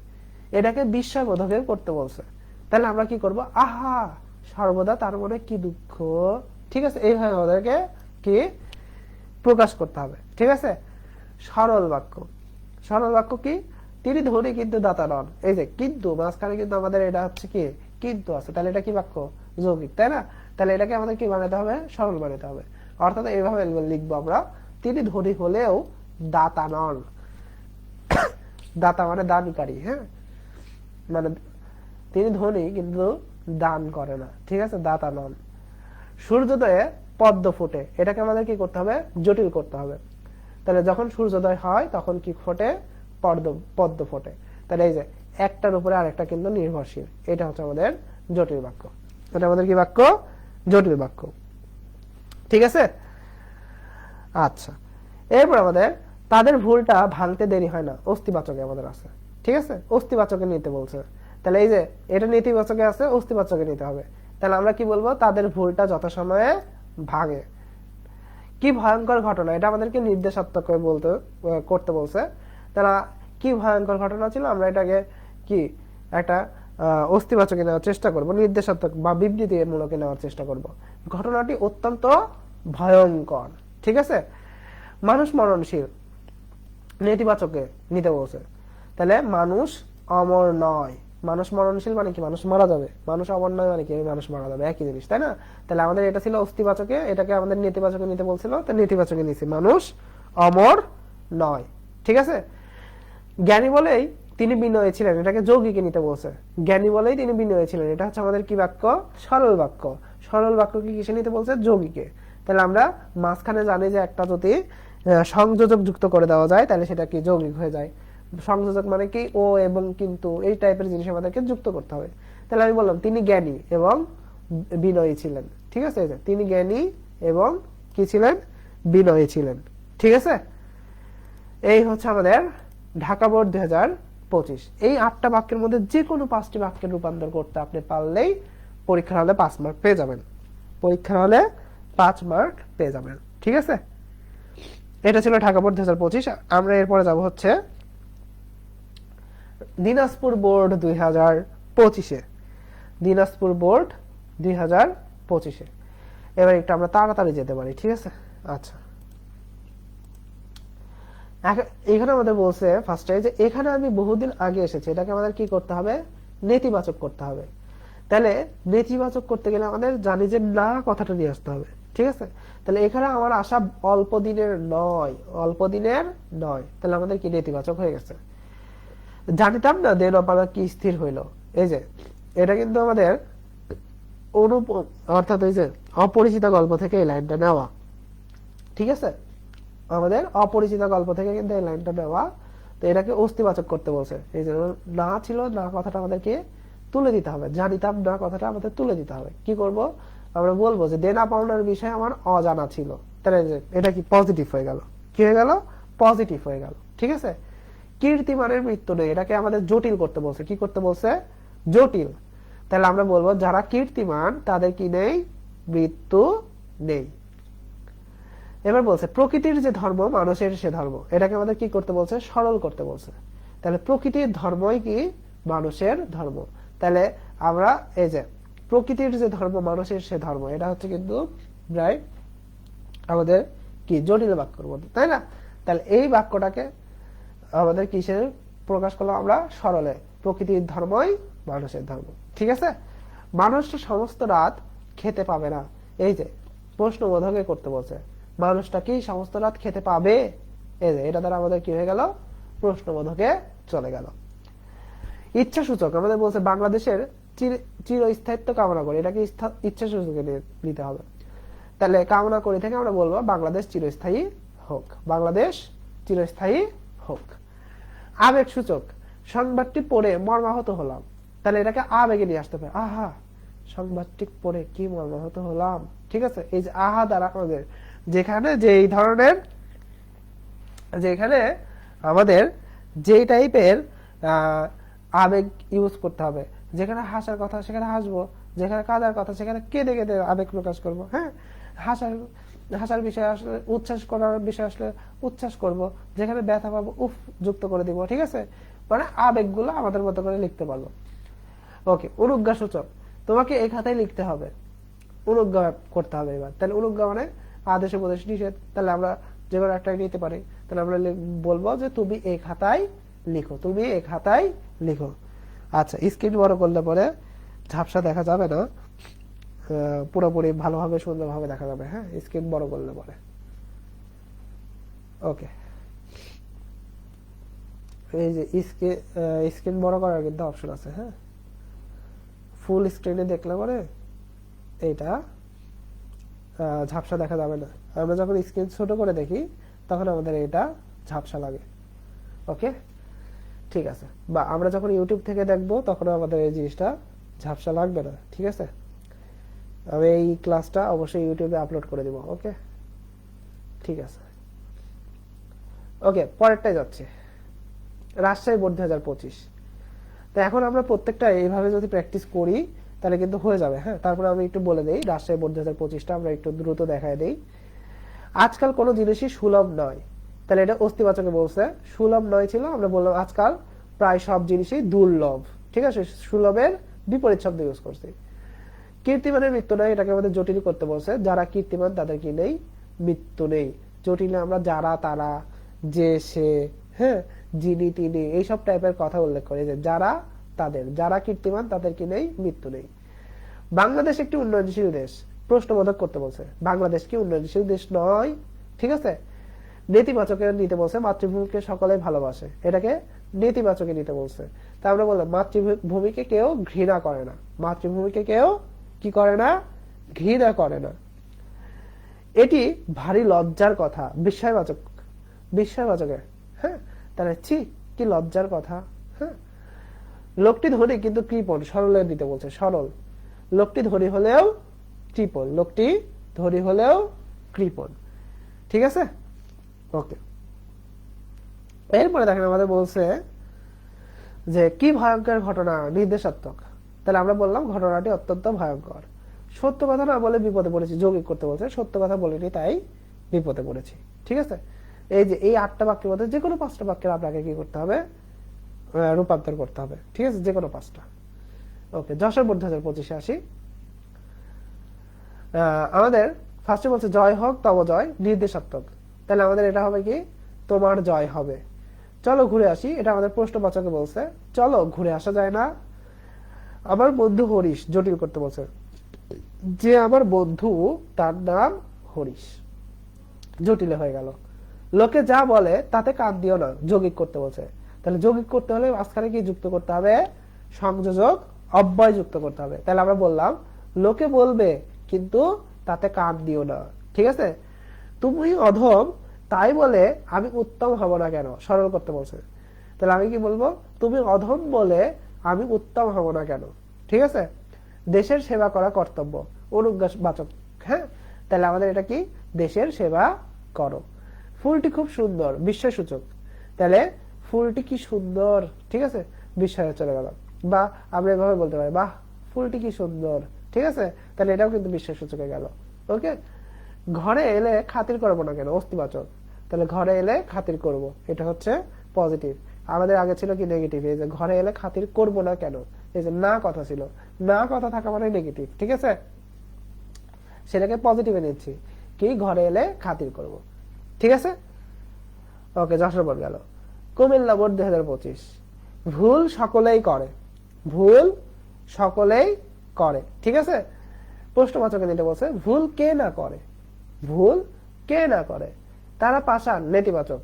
এটাকে বিস্ময়বোধকে করতে বলছে, তাহলে আমরা কি করব? আহা, সর্বদা তার মনে কি দুঃখ, ঠিক আছে। এইভাবে আমাদেরকে কি প্রকাশ করতে হবে, ঠিক আছে। সরল বাক্য, সরল বাক্য কি? তিনি ধনী কিন্তু দাতা নন, এই যে কিন্তু মাঝখানে কিন্তু আমাদের এটা হচ্ছে কি কিন্তু আছে, তাহলে এটা কি বাক্য? যৌগিক, তাই না? তাহলে এটাকে আমাদের কি বানাতে হবে? সরল বানাতে হবে। অর্থাৎ এইভাবে লিখবো আমরা, তিনি ধনী হলেও দাতা নন। দাতা মানে দানকারী, হ্যাঁ, মানে তিনি ধনী কিন্তু দান করে না, ঠিক আছে, দাতা নন। সূর্যোদয়ে পদ্ম ফোটে, এটাকে আমাদের কি করতে হবে? জটিল করতে হবে। তাহলে যখন সূর্যোদয় হয় তখন কি ফোটে? পদ্ম ফোটে। তাহলে এই যে একটার উপরে আরেকটা কিন্তু নির্ভরশীল, এটা হচ্ছে আমাদের জটিল বাক্য। এটা আমাদের কি বাক্য? জটিল বাক্য, ঠিক আছে। আচ্ছা, এরপর আমাদের তাদের ভুলটা ভাঙতে দেরি হয় না, অস্তিবাচকে আমাদের আছে, ঠিক আছে। অস্তিবাচকে নিতে বলছে, তাহলে এই যে এটা নেতিবাচকে আছে, অস্তিবাচকে নিতে হবে। তাহলে আমরা কি বলবো? তাদের ভুলটা যথাসময়ে ভাঙে। কি ভয়ঙ্কর ঘটনা, এটা আমাদেরকে নির্দেশাত্মক করতে বলছে। তারা কি ভয়ঙ্কর ঘটনা ছিল, আমরা এটাকে কি একটা অস্তিবাচকে নেওয়ার চেষ্টা করব, নির্দেশাত্মক বা বিবৃতিমূলকে নেওয়ার চেষ্টা করব। ঘটনাটি অত্যন্ত ভয়ঙ্কর, ঠিক আছে। মানুষ মরণশীল, নেতিবাচকে নিতে বলছে। তাহলে মানুষ অমর নয়, মানুষ মরণশীল মানে কি? মানুষ মারা যাবে। মানুষ অমর নয় মানে কি? মানুষ মারা যাবে, একই জিনিস, তাই না? তাহলে আমাদের এটা ছিল অস্তিবাচকে, এটাকে আমাদের নেতিবাচকে নিতে বলছিল, তো নেতিবাচকে নিয়েছি, মানুষ অমর নয়, ঠিক আছে। জ্ঞানী বলেই তিনি বিনয়ী ছিলেন, এটাকে যৌগিকে নিতে বলছে। জ্ঞানী বলেই তিনি বিনয়ী ছিলেন, এটা হচ্ছে আমাদের কি বাক্য? সরল বাক্য। সরল বাক্য কি কিসে নিতে বলছে? যৌগিকে। তাহলে আমরা মাঝখানে জানি যে একটা যদি সংযোজক যুক্ত করে দেওয়া যায় তাহলে সেটা কি যৌগিক হয়ে যায়। সংযোজক মানে কি? ও এবং কিন্তু, এই টাইপের জিনিস আমাদেরকে যুক্ত করতে হবে। তাহলে আমি বললাম তিনি জ্ঞানী এবং বিনয়ী ছিলেন, ঠিক আছে। তিনি জ্ঞানী এবং কি ছিলেন? বিনয়ী ছিলেন, ঠিক আছে। এই হচ্ছে আমাদের ঢাকা বোর্ড 2025। এই 8টা বাক্যের মধ্যে যে কোনো 5টি বাক্যের রূপান্তর করতে আপনি পারলেই পরীক্ষার হলে 5 মার্ক পেয়ে যাবেন, পরীক্ষার হলে 5 মার্ক পেয়ে যাবেন, ঠিক আছে। এটা ছিল ঢাকা বোর্ড 2025। আমরা এরপরে যাব হচ্ছে দিনাজপুর বোর্ড 2025-এ। দিনাজপুর বোর্ড 2025-এ এবার একটু আমরা তাড়াতাড়ি যেতে পারি, ঠিক আছে। আচ্ছা, এখানে আমাদের বলছে ফার্স্টে যে এখানে আমি বহুদিন আগে এসেছি, এটাকে আমাদের কি করতে হবে? নেতিবাচক করতে হবে। তাহলে নেতিবাচক করতে গেলে আমাদের জানি যে না কথাটা নিয়ে আসতে হবে, ঠিক আছে। তাহলে এখানে আমার আশা অল্প দিনের নয়, অল্প দিনের নয়, তাহলে আমাদের কি নেতিবাচক হয়ে গেছে। জানিতাম না দেন অপালা কি স্থির হইল, এই যে এটা কিন্তু আমাদের অর্থাৎ এই যে অপরিচিত গল্প থেকে এই লাইনটা নেওয়া, ঠিক আছে। আমাদের অপরিচিত গল্প থেকে কিন্তু এই লাইনটা নেওয়া। তো এটাকে অস্তিবাচক করতে বলছে, এই যে না ছিল না কথাটা আমাদেরকে তুলে দিতে হবে, জানিতাম না কথাটা আমাদের তুলে দিতে হবে। কি করব? আমরা বলবো যে দেনা পাওনার বিষয়ে আমার অজানা ছিল, তাহলে এটা কি পজিটিভ হয়ে গেল? কি হয়ে গেল? পজিটিভ হয়ে গেল, ঠিক আছে। কীর্তিমানের মৃত্যু নেই, এটাকে আমাদের জটিল করতে বলছে। কি করতে বলছে? জটিল। তাহলে আমরা বলবো যারা কীর্তিমান তাদের কি নেই? মৃত্যু নেই। এবার বলছে প্রকৃতির যে ধর্ম মানুষের সে ধর্ম, এটাকে আমাদের কি করতে বলছে? সরল করতে বলছে। তাহলে প্রকৃতির ধর্মই কি মানুষের ধর্ম। তাহলে আমরা এই যে প্রকৃতির যে ধর্ম মানুষের সে ধর্ম, এটা হচ্ছে কিন্তু প্রায় আমাদের কি জটিল বাক্যের মধ্যে, তাই না? তাহলে এই বাক্যটাকে আমাদের কিসের প্রকাশ করলাম আমরা? সরলে। প্রকৃতির ধর্মই মানুষের ধর্ম। ঠিক আছে। মানুষ সমস্ত রাত খেতে পাবে না, এই যে প্রশ্নবোধকে করতে বলছে, মানুষটা কি সমস্ত রাত খেতে পাবে? এই যে এটা দ্বারা আমাদের কি হয়ে গেল? প্রশ্নবোধকে চলে গেল। ইচ্ছা সূচক আমাদের বলছে বাংলাদেশের চিরস্থায়িত্ব কামনা করি, এটাকে ইচ্ছা সূচকে নিতে হবে। তাহলে কামনা করি থেকে আমরা বলবো বাংলাদেশ চিরস্থায়ী হোক, বাংলাদেশ চিরস্থায়ী হোক। আবেগ সূচক সংবাদটি পড়ে মর্মাহত হলাম, তাহলে এটাকে আবেগে নিয়ে আসতে হবে। আহা, সংবাদটি পড়ে কি মর্মাহত হলাম। ঠিক আছে। এই যে আহা দ্বারা আমাদের যেখানে যেই ধরনের, যেখানে আমাদের যেই টাইপের আবেগ ইউজ করতে হবে, যেখানে হাসার কথা সেখানে হাসবো, যেখানে কাঁদার কথা সেখানে কেঁদে কেঁদে আবেগ প্রকাশ করবো। হ্যাঁ, হাসার বিষয় আসলে, উচ্ছ্বাস করার বিষয় আসলে উচ্ছ্বাস করব, যেখানে ব্যথা পাবো উফ যুক্ত করে দিব। ঠিক আছে, মানে আবেগগুলো আমাদের মতো করে লিখতে পারবো। ওকে। অনুজ্ঞা সূচক তোমাকে এই খাতায় লিখতে হবে, অনুজ্ঞা করতে হবে এবার। তাহলে অনুজ্ঞা মানে আদেশ উপদেশ নিষেধ, তাহলে আমরা যে কোনো একটা নিতে পারি। তাহলে আমরা বলবো যে তুমি এই খাতায় লিখো, তুমি এই খাতায় লিখো। আচ্ছা, স্ক্রিন বড় করলে পরে ঝাপসা দেখা যাবে না, পুরোপুরি ভালোভাবে সুন্দরভাবে দেখা যাবে। হ্যাঁ, স্ক্রিন বড় করলে পরে। ওকে। এই যে স্ক্রিন বড় করার কিন্তু অপশন আছে। হ্যাঁ, ফুল স্ক্রিনে দেখলে পরে এইটা ঝাপসা দেখা যাবে না। আমরা যখন স্ক্রিন ছোট করে দেখি তখন আমাদের এটা ঝাপসা লাগে। ওকে, ঠিক আছে। বা আমরা যখন ইউটিউব থেকে দেখবো তখন আমাদের এই জিনিসটা ঝাপসা লাগবে না। ঠিক আছে, আমি এই ক্লাসটা অবশ্যই ইউটিউবে আপলোড করে দিব। ওকে, ঠিক আছে। ওকে, পরেরটাই যাচ্ছে, রাজশাহী বোর্ড 2025। তো এখন আমরা প্রত্যেকটা এইভাবে যদি প্র্যাকটিস করি তাহলে কিন্তু হয়ে যাবে। হ্যাঁ, তারপরে আমি একটু বলে দেই রাজশাহী বোর্ড 2025টা আমরা একটু দ্রুত দেখায় দেই। আজকাল কোনো জিনিসই সুলভ নয়, তাহলে এটা অস্তিবাচকে বলছে। সুলভ নয় ছিল, আমরা বললাম আজকাল প্রায় সব জিনিসই দুর্লভ। ঠিক আছে, সুলভের বিপরীত শব্দ ইউজ করছি। কীর্তিমানের মৃত্যু নেই, এটাকে আমাদের জটিল করতে বলছে। যারা কীর্তিমান তাদের কি নেই? মৃত্যু নেই। জটিলে আমরা যারা, তারা, যে, সে, হ্যাঁ, যিনি, তিনি, এইসব টাইপের কথা উল্লেখ করি, যে যারা, তাদের, যারা কীর্তিমান তাদের কি নেই? মৃত্যু নেই। বাংলাদেশ একটি উন্নয়নশীল দেশ, প্রশ্নবোধক করতে বলছে। বাংলাদেশ কি উন্নয়নশীল দেশ নয়? ঠিক আছে। নেতিবাচকে নিতে বলছে, মাতৃভূমিকে সকলে ভালোবাসে, এটাকে নেতিবাচকে নিতে বলছে। তা আমরা বললাম মাতৃভূমিকে কেউ ঘৃণা করে না, মাতৃভূমিকে কেউ কি করে না? ঘৃণা করে না। এটি ভারী লজ্জার কথা, বিস্ময়বাচক, বিস্ময়বাচকে। হ্যাঁ, তাহলে কি লজ্জার কথা। হ্যাঁ, লোকটি ধনী কিন্তু কৃপণ, সরলের দিতে বলছে। সরল, লোকটি ধনী হলেও কৃপণ, লোকটি ধনী হলেও কৃপণ। ঠিক আছে। ওকে, এরপরে দেখেন আমাদের বলছে যে কি ভয়ঙ্কর ঘটনা, নির্দেশাত্মক। তাহলে আমরা বললাম ঘটনাটি অত্যন্ত ভয়ঙ্কর। সত্য কথা না বলে বিপদে পড়েছি, যৌগিক করতে বলছে। সত্য কথা বলিনি তাই বিপদে পড়েছি। ঠিক আছে। এই যে এই 8টা বাক্যের মধ্যে যে কোনো 5টা বাক্যের আপনাকে কি করতে হবে? রূপান্তর করতে হবে। ঠিক আছে, যে কোনো 5টা। ওকে, যশোর বোর্ড 2025-এ আসি। আমাদের ফার্স্টে বলছে জয় হোক তব জয়, নির্দেশাত্মক। তাহলে আমাদের এটা হবে কি? তোমার জয় হবে। চলো ঘুরে আসি, এটা আমাদের প্রশ্নবাচকে বলছে। চলো ঘুরে আসা যায় না? আমার বন্ধু হরিশ, জটিল করতে বলছে। যে আমার বন্ধু তার নাম হরিশ, জটিলে হয়ে গেল। লোকে যা বলে তাতে কান দিও না, যৌগিক করতে বলছে। তাহলে যৌগিক করতে হলে মাঝখানে কি যুক্ত করতে হবে? সংযোজক অব্যয় যুক্ত করতে হবে। তাহলে আমরা বললাম লোকে বলবে কিন্তু তাতে কান দিও না। ঠিক আছে। তুমি অধম তাই বলে আমি উত্তম হব না কেন? সরল করতে বলছে। তাহলে আমি কি বলবো? তুমি অধম বলে আমি উত্তম হব না কেন? ঠিক আছে। দেশের সেবা করা কর্তব্য, অনুজ্ঞাবাচক। হ্যাঁ, তাহলে আমাদের এটা কি? দেশের সেবা করো। ফুলটি খুব সুন্দর, বিস্ময়সূচক। তাহলে ফুলটি কি সুন্দর। ঠিক আছে, বিস্ময়ে চলে গেল। বা আমরা এভাবে বলতে পারি বাহ ফুলটি কি সুন্দর। ঠিক আছে, তাহলে এটাও কিন্তু বিস্ময়সূচকে গেল। ওকে। ঘরে এলে খাতির করবো না কেন? অস্তিবাচক। তাহলে ঘরে এলে খাতির করব, এটা হচ্ছে পজিটিভ। আমাদের আগে ছিল কি নেগেটিভ, এই যে ঘরে এলে খাতির করব না কেন, এই যে না কথা ছিল, না কথা থাকা মানে নেগেটিভ, ঠিক আছে, সেটাকে পজিটিভে নিচ্ছি, কি ঘরে এলে খাতির করব, ঠিক আছে। ওকে, 10 নম্বর গেল। কুমিল্লা বোর্ড 2025, ভুল সকলেই করে, ভুল সকলেই করে, ঠিক আছে। প্রশ্নবাচকে নিতে বলছে ভুল কে না করে, ভুল কে না করে, তারা পাষাণ, নেতিবাচক,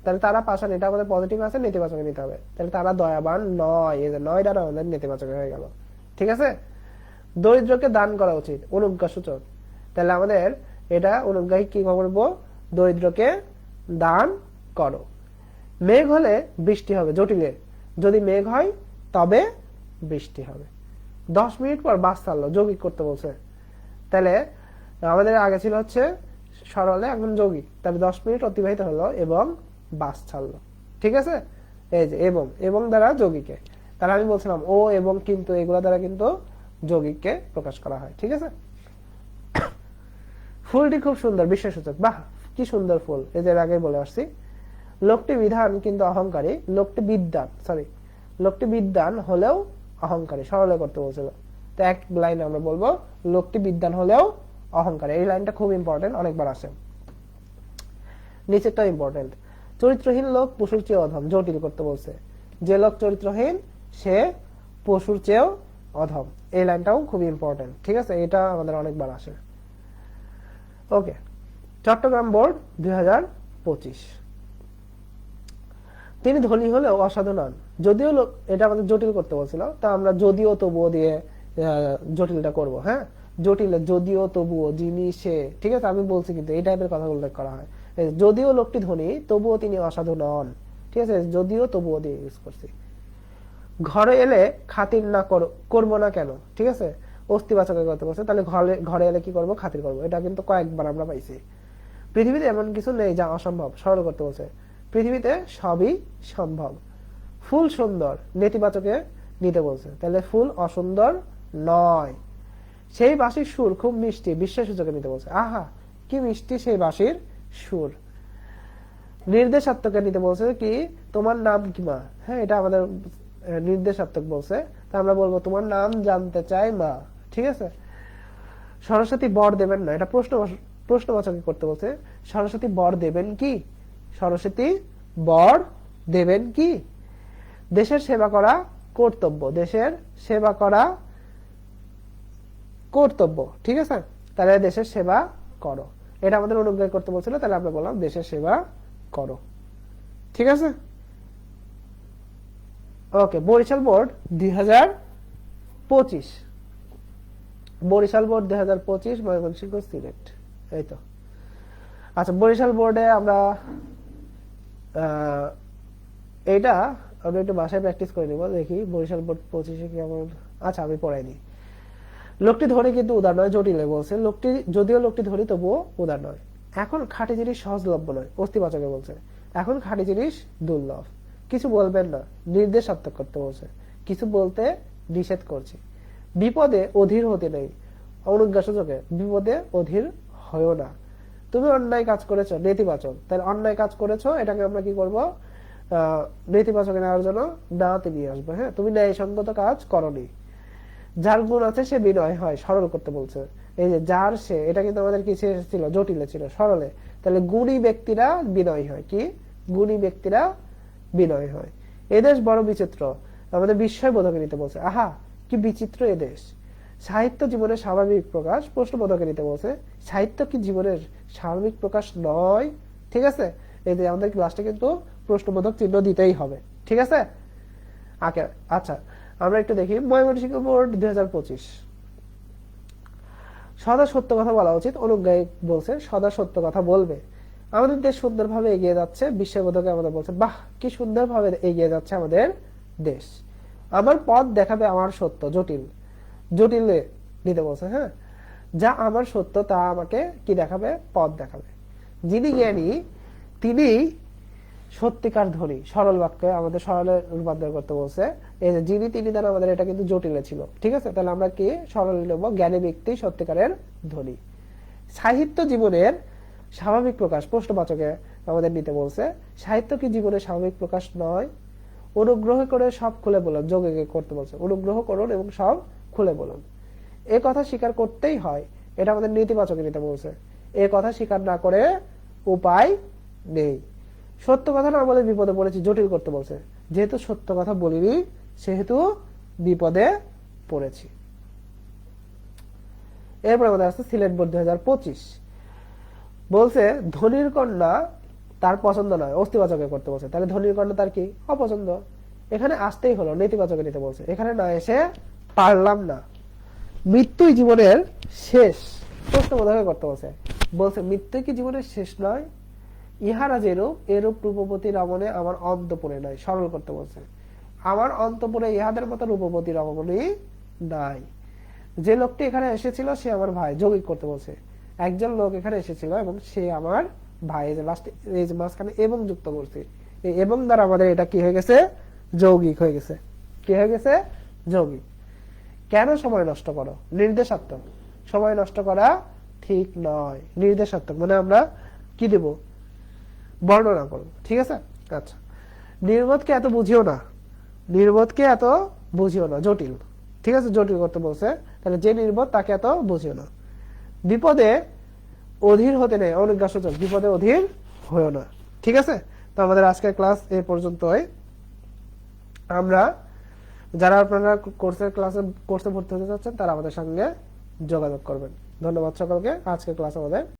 তাহলে তারা পাষাণ এটা আমাদের পজিটিভ আছে, নেতিবাচকে নিতে হবে, তাহলে তারা দয়াবান নয়, এই যে নয় দ্বারা আমাদের নেতিবাচক হয়ে গেল, ঠিক আছে। দরিদ্রকে দান করা উচিত, অনুজ্ঞা সূচক, তাহলে আমাদের এটা অনুজ্ঞায় কি করবো, দরিদ্রকে দান করো। মেঘ হলে বৃষ্টি হবে, জটিলে, যদি মেঘ হয় তবে বৃষ্টি হবে। 10 মিনিট পর বাস ছাড়লো, যৌগিক করতে বলছে, তাহলে আমাদের আগে ছিল হচ্ছে সরলে, এখন যৌগিক, তাহলে 10 মিনিট অতিবাহিত হলো এবং বাস ছাড়লো, ঠিক আছে। এই যে এবং, এবং দ্বারা যৌগিকে, তাহলে আমি বলছিলাম ও এবং কিন্তু এগুলা দ্বারা কিন্তু যৌগিককে প্রকাশ করা হয়, ঠিক আছে। ফুলটি খুব সুন্দর, বিশেষসূচক, বাহ কি সুন্দর ফুল, এই যে আগে বলে আসছি। লোকটি বিধান কিন্তু অহংকারী, লোকটি বিদ্যান, সরি লোকটি বিদ্যান হলেও অহংকারী, সরলে করতে বলছিল, তো এক লাইনে আমরা বলবো লোকটি বিদ্যান হলেও অহংকারী, এই লাইনটা খুব ইম্পর্টেন্ট, অনেকবার আসে। নিচেরটা ইম্পর্টেন্ট, চরিত্রহীন লোক পশুর চেয়ে অধম, জটিল করতে বলছে, যে লোক চরিত্রহীন সে পশুর চেয়েও অধম, এই লাইনটাও খুব ইম্পর্টেন্ট, ঠিক আছে, এটা আমাদের অনেকবার আসে। ওকে, চট্টগ্রাম বোর্ড 2025, তিনি ধনী হলেও অসাধু নন, যদিও লোক, এটা আমাদের জটিল করতে বলছিল, তা আমরা যদিও তবুও দিয়ে জটিলটা করব, হ্যাঁ, জটিল যদিও তবুও, যিনি সে, ঠিক আছে, আমি বলছি কিন্তু এই টাইপের কথা উল্লেখ করা হয়, যদিও লোকটি ধনী তবুও তিনি অসাধু নন, ঠিক আছে, যদিও তবুও দিয়ে ইউজ করছি। ঘরে এলে খাতির না করবো না কেন, ঠিক আছে, অস্তিবাচকে করতে বলছে, তাহলে ঘরে এলে কি করব, খাতির করব, এটা কিন্তু কয়েকবার আমরা পাইছি। পৃথিবীতে এমন কিছু নেই যা অসম্ভব, সরল করতে বলছে, পৃথিবীতে সবই সম্ভব। ফুল সুন্দর, নেতিবাচকে নিতে বলছে, তাহলে ফুল অসুন্দর নয়। সেই বাঁশির সুর খুব মিষ্টি, বিশেষসূচকে নিতে বলছে, আহা কি মিষ্টি সেই বাঁশির সুর। নির্দেশাত্মকে নিতে বলছে কি, তোমার নাম কি মা, হ্যাঁ, এটা আমাদের নির্দেশাত্মক বলছে, তা আমরা বলবো তোমার নাম জানতে চাই মা, ঠিক আছে। সরস্বতী বর দেবেন না, এটা প্রশ্নবাচকে করতে বলছে, সরস্বতী বর দেবেন কি, সরস্বতী বর দেবেন কি। দেশের সেবা করা কর্তব্য, দেশের সেবা করা কর্তব্য, ঠিক আছে, তাহলে দেশের সেবা করো, এটা আমাদের অনুজ্ঞা করতে বলছিল, তাহলে আমরা বললাম দেশের সেবা করো, ঠিক আছে। ওকে, বরিশাল বোর্ড 2025, বরিশাল বোর্ড 2025, ময়মনসিংহ সিলেট, এই তো। আচ্ছা, বরিশাল বোর্ডে আমরা এইটা আমরা একটু বাসায় প্র্যাকটিস করে নিব, দেখি বরিশাল বোর্ড 25-এ কেমন। আচ্ছা, আমি পড়াই দিই। লোকটি ধনী কিন্তু উদার নয়, জটিলে বলছে, লোকটি যদিও লোকটি ধনী তবুও উদার নয়। এখন খাঁটি জিনিস সহজলভ্য নয়, অস্তিবাচকে বলছে, এখন খাঁটি জিনিস দুর্লভ। কিছু বলবেন না, নির্দেশাত্মক করতে বলছে, কিছু বলতে নিষেধ করছে। বিপদে অধীর হতে নেই, অনুজ্ঞা সূচকে, বিপদে অধীর হয়েও না। তুমি অন্যায় কাজ করেছো, নেতিবাচক, তাহলে অন্যায় কাজ করেছো, এটাকে আমরা কি করব, নেতিবাচকে নেওয়ার জন্য নাতে নিয়ে আসবো, হ্যাঁ, তুমি ন্যায়সঙ্গত কাজ করনি। যার গুণ আছে সে বিনয় হয়, সরল করতে বলছে, এই যে যার সে, এটা কিন্তু আমাদের কি ছিল, জটিলে ছিল, সরলে, তাহলে গুণী ব্যক্তিরা বিনয় হয়, কি গুণী ব্যক্তিরা বিনয় হয়। এদেশ বড় বিচিত্র, আমাদের বিস্ময় বোধকে নিতে বলছে, আহা কি বিচিত্র এদেশ। সাহিত্য জীবনের স্বাভাবিক প্রকাশ, প্রশ্নবোধকে নিতে বলছে, সাহিত্য কি জীবনের স্বাভাবিক প্রকাশ নয়, ঠিক আছে, এই যে আমাদের ক্লাসটা কিন্তু প্রশ্নবোধক চিহ্ন দিতেই হবে, ঠিক আছে। আচ্ছা, আমরা একটু দেখি ময়মনসিংহ বোর্ড 2025, সদা সত্য কথা বলা উচিত, অনুজ্ঞায় বলছে সদা সত্য কথা বলবে। আমাদের দেশ সুন্দরভাবে এগিয়ে যাচ্ছে, বিস্ময়বোধকে আমাদের বলছে, বাহ কি সুন্দরভাবে এগিয়ে যাচ্ছে আমাদের দেশ। আমার পথ দেখাবে আমার সত্য, জটিলে নিতে বলছে, হ্যাঁ, যা আমার সত্য তা আমাকে কি দেখাবে, পথ দেখাবে। যিনি জ্ঞানী তিনি সত্যিকার ধনী, সরল বাক্যে আমাদের সরলে রূপান্তর করতে বলছে, এই যে যিনি তিনি দ্বারা আমাদের এটা কিন্তু জটিলে ছিল, ঠিক আছে, তাহলে আমরা কি সরল নেব, জ্ঞানী ব্যক্তি সত্যিকারের ধনী। সাহিত্য জীবনের স্বাভাবিক প্রকাশ, প্রশ্নবাচকে আমাদের নিতে বলছে, সাহিত্য কি জীবনের স্বাভাবিক প্রকাশ নয়, অনুগ্রহ করে সব খুলে বলুন, যৌগিকে করতে বলছে, অনুগ্রহ করুন এবং সব খুলে বলুন। এ কথা স্বীকার করতেই হয়, এটা আমাদের নেতিবাচকে নিতে বলছে। এ কথা স্বীকার না করে উপায় নেই। সত্য কথা না বলে বিপদে পড়েছি, জটিল করতে বলছে। যেহেতু সত্য কথা বলিনি সেহেতু বিপদে পড়েছি। এরপর আমাদের আছে সিলেট বোর্ড 2025 বলছে ধনির কন্যা তার পছন্দ নয়, অস্তিবাচকে করতে বলছে। তাহলে ধনির কন্যা তার কি? অপছন্দ। এখানে আসতেই হলো, নেতিবাচকে নিতে বলছে। এখানে না এসে পারলাম না। মৃত্যুই জীবনের শেষ, প্রশ্নবোধকে করতে বলছে। বলছে মৃত্যু কি জীবনের শেষ নয়? ইহারা যেরূপ এরূপ রূপবতী রমণে আমার অন্তপুরে নাই, সরল করতে বলছে। আমার অন্তপুরে ইহাদের মতো রূপবতী রমণী নাই। যে লোকটি এখানে এসেছিল সে আমার ভাই, যৌগিক করতে বলছে। একজন লোক এখানে এসেছিল এবং সে আমার ভাই। এই যে মাঝখানে এবং যুক্ত করছি, এই এবং দ্বারা আমাদের এটা কি হয়ে গেছে? যৌগিক হয়ে গেছে। কি হয়ে গেছে? যৌগিক। কেন সময় নষ্ট করো? নির্দেশাত্মক। সময় নষ্ট করা ঠিক নয়, নির্দেশাত্মক মানে আমরা কি দেব? বর্ণনা করব। ঠিক আছে? আচ্ছা, নির্বোধকে এত বুঝিও না, নির্বোধকে এত বুঝিও না, জটিল। ঠিক আছে, জটিল করতে বলছে। তাহলে যে নির্বোধ তাকে এত বুঝিও না। বিপদে অধীর হতে নেই, অনুজ্ঞাসূচক, বিপদে অধীর হয়েও না। ঠিক আছে, তো আমাদের আজকের ক্লাস এই পর্যন্তই। আমরা যারা আপনারা কোর্সে ভর্তি হতে চাচ্ছেন তারা আমাদের সঙ্গে যোগাযোগ করবেন। ধন্যবাদ সকলকে। আজকের ক্লাস আমাদের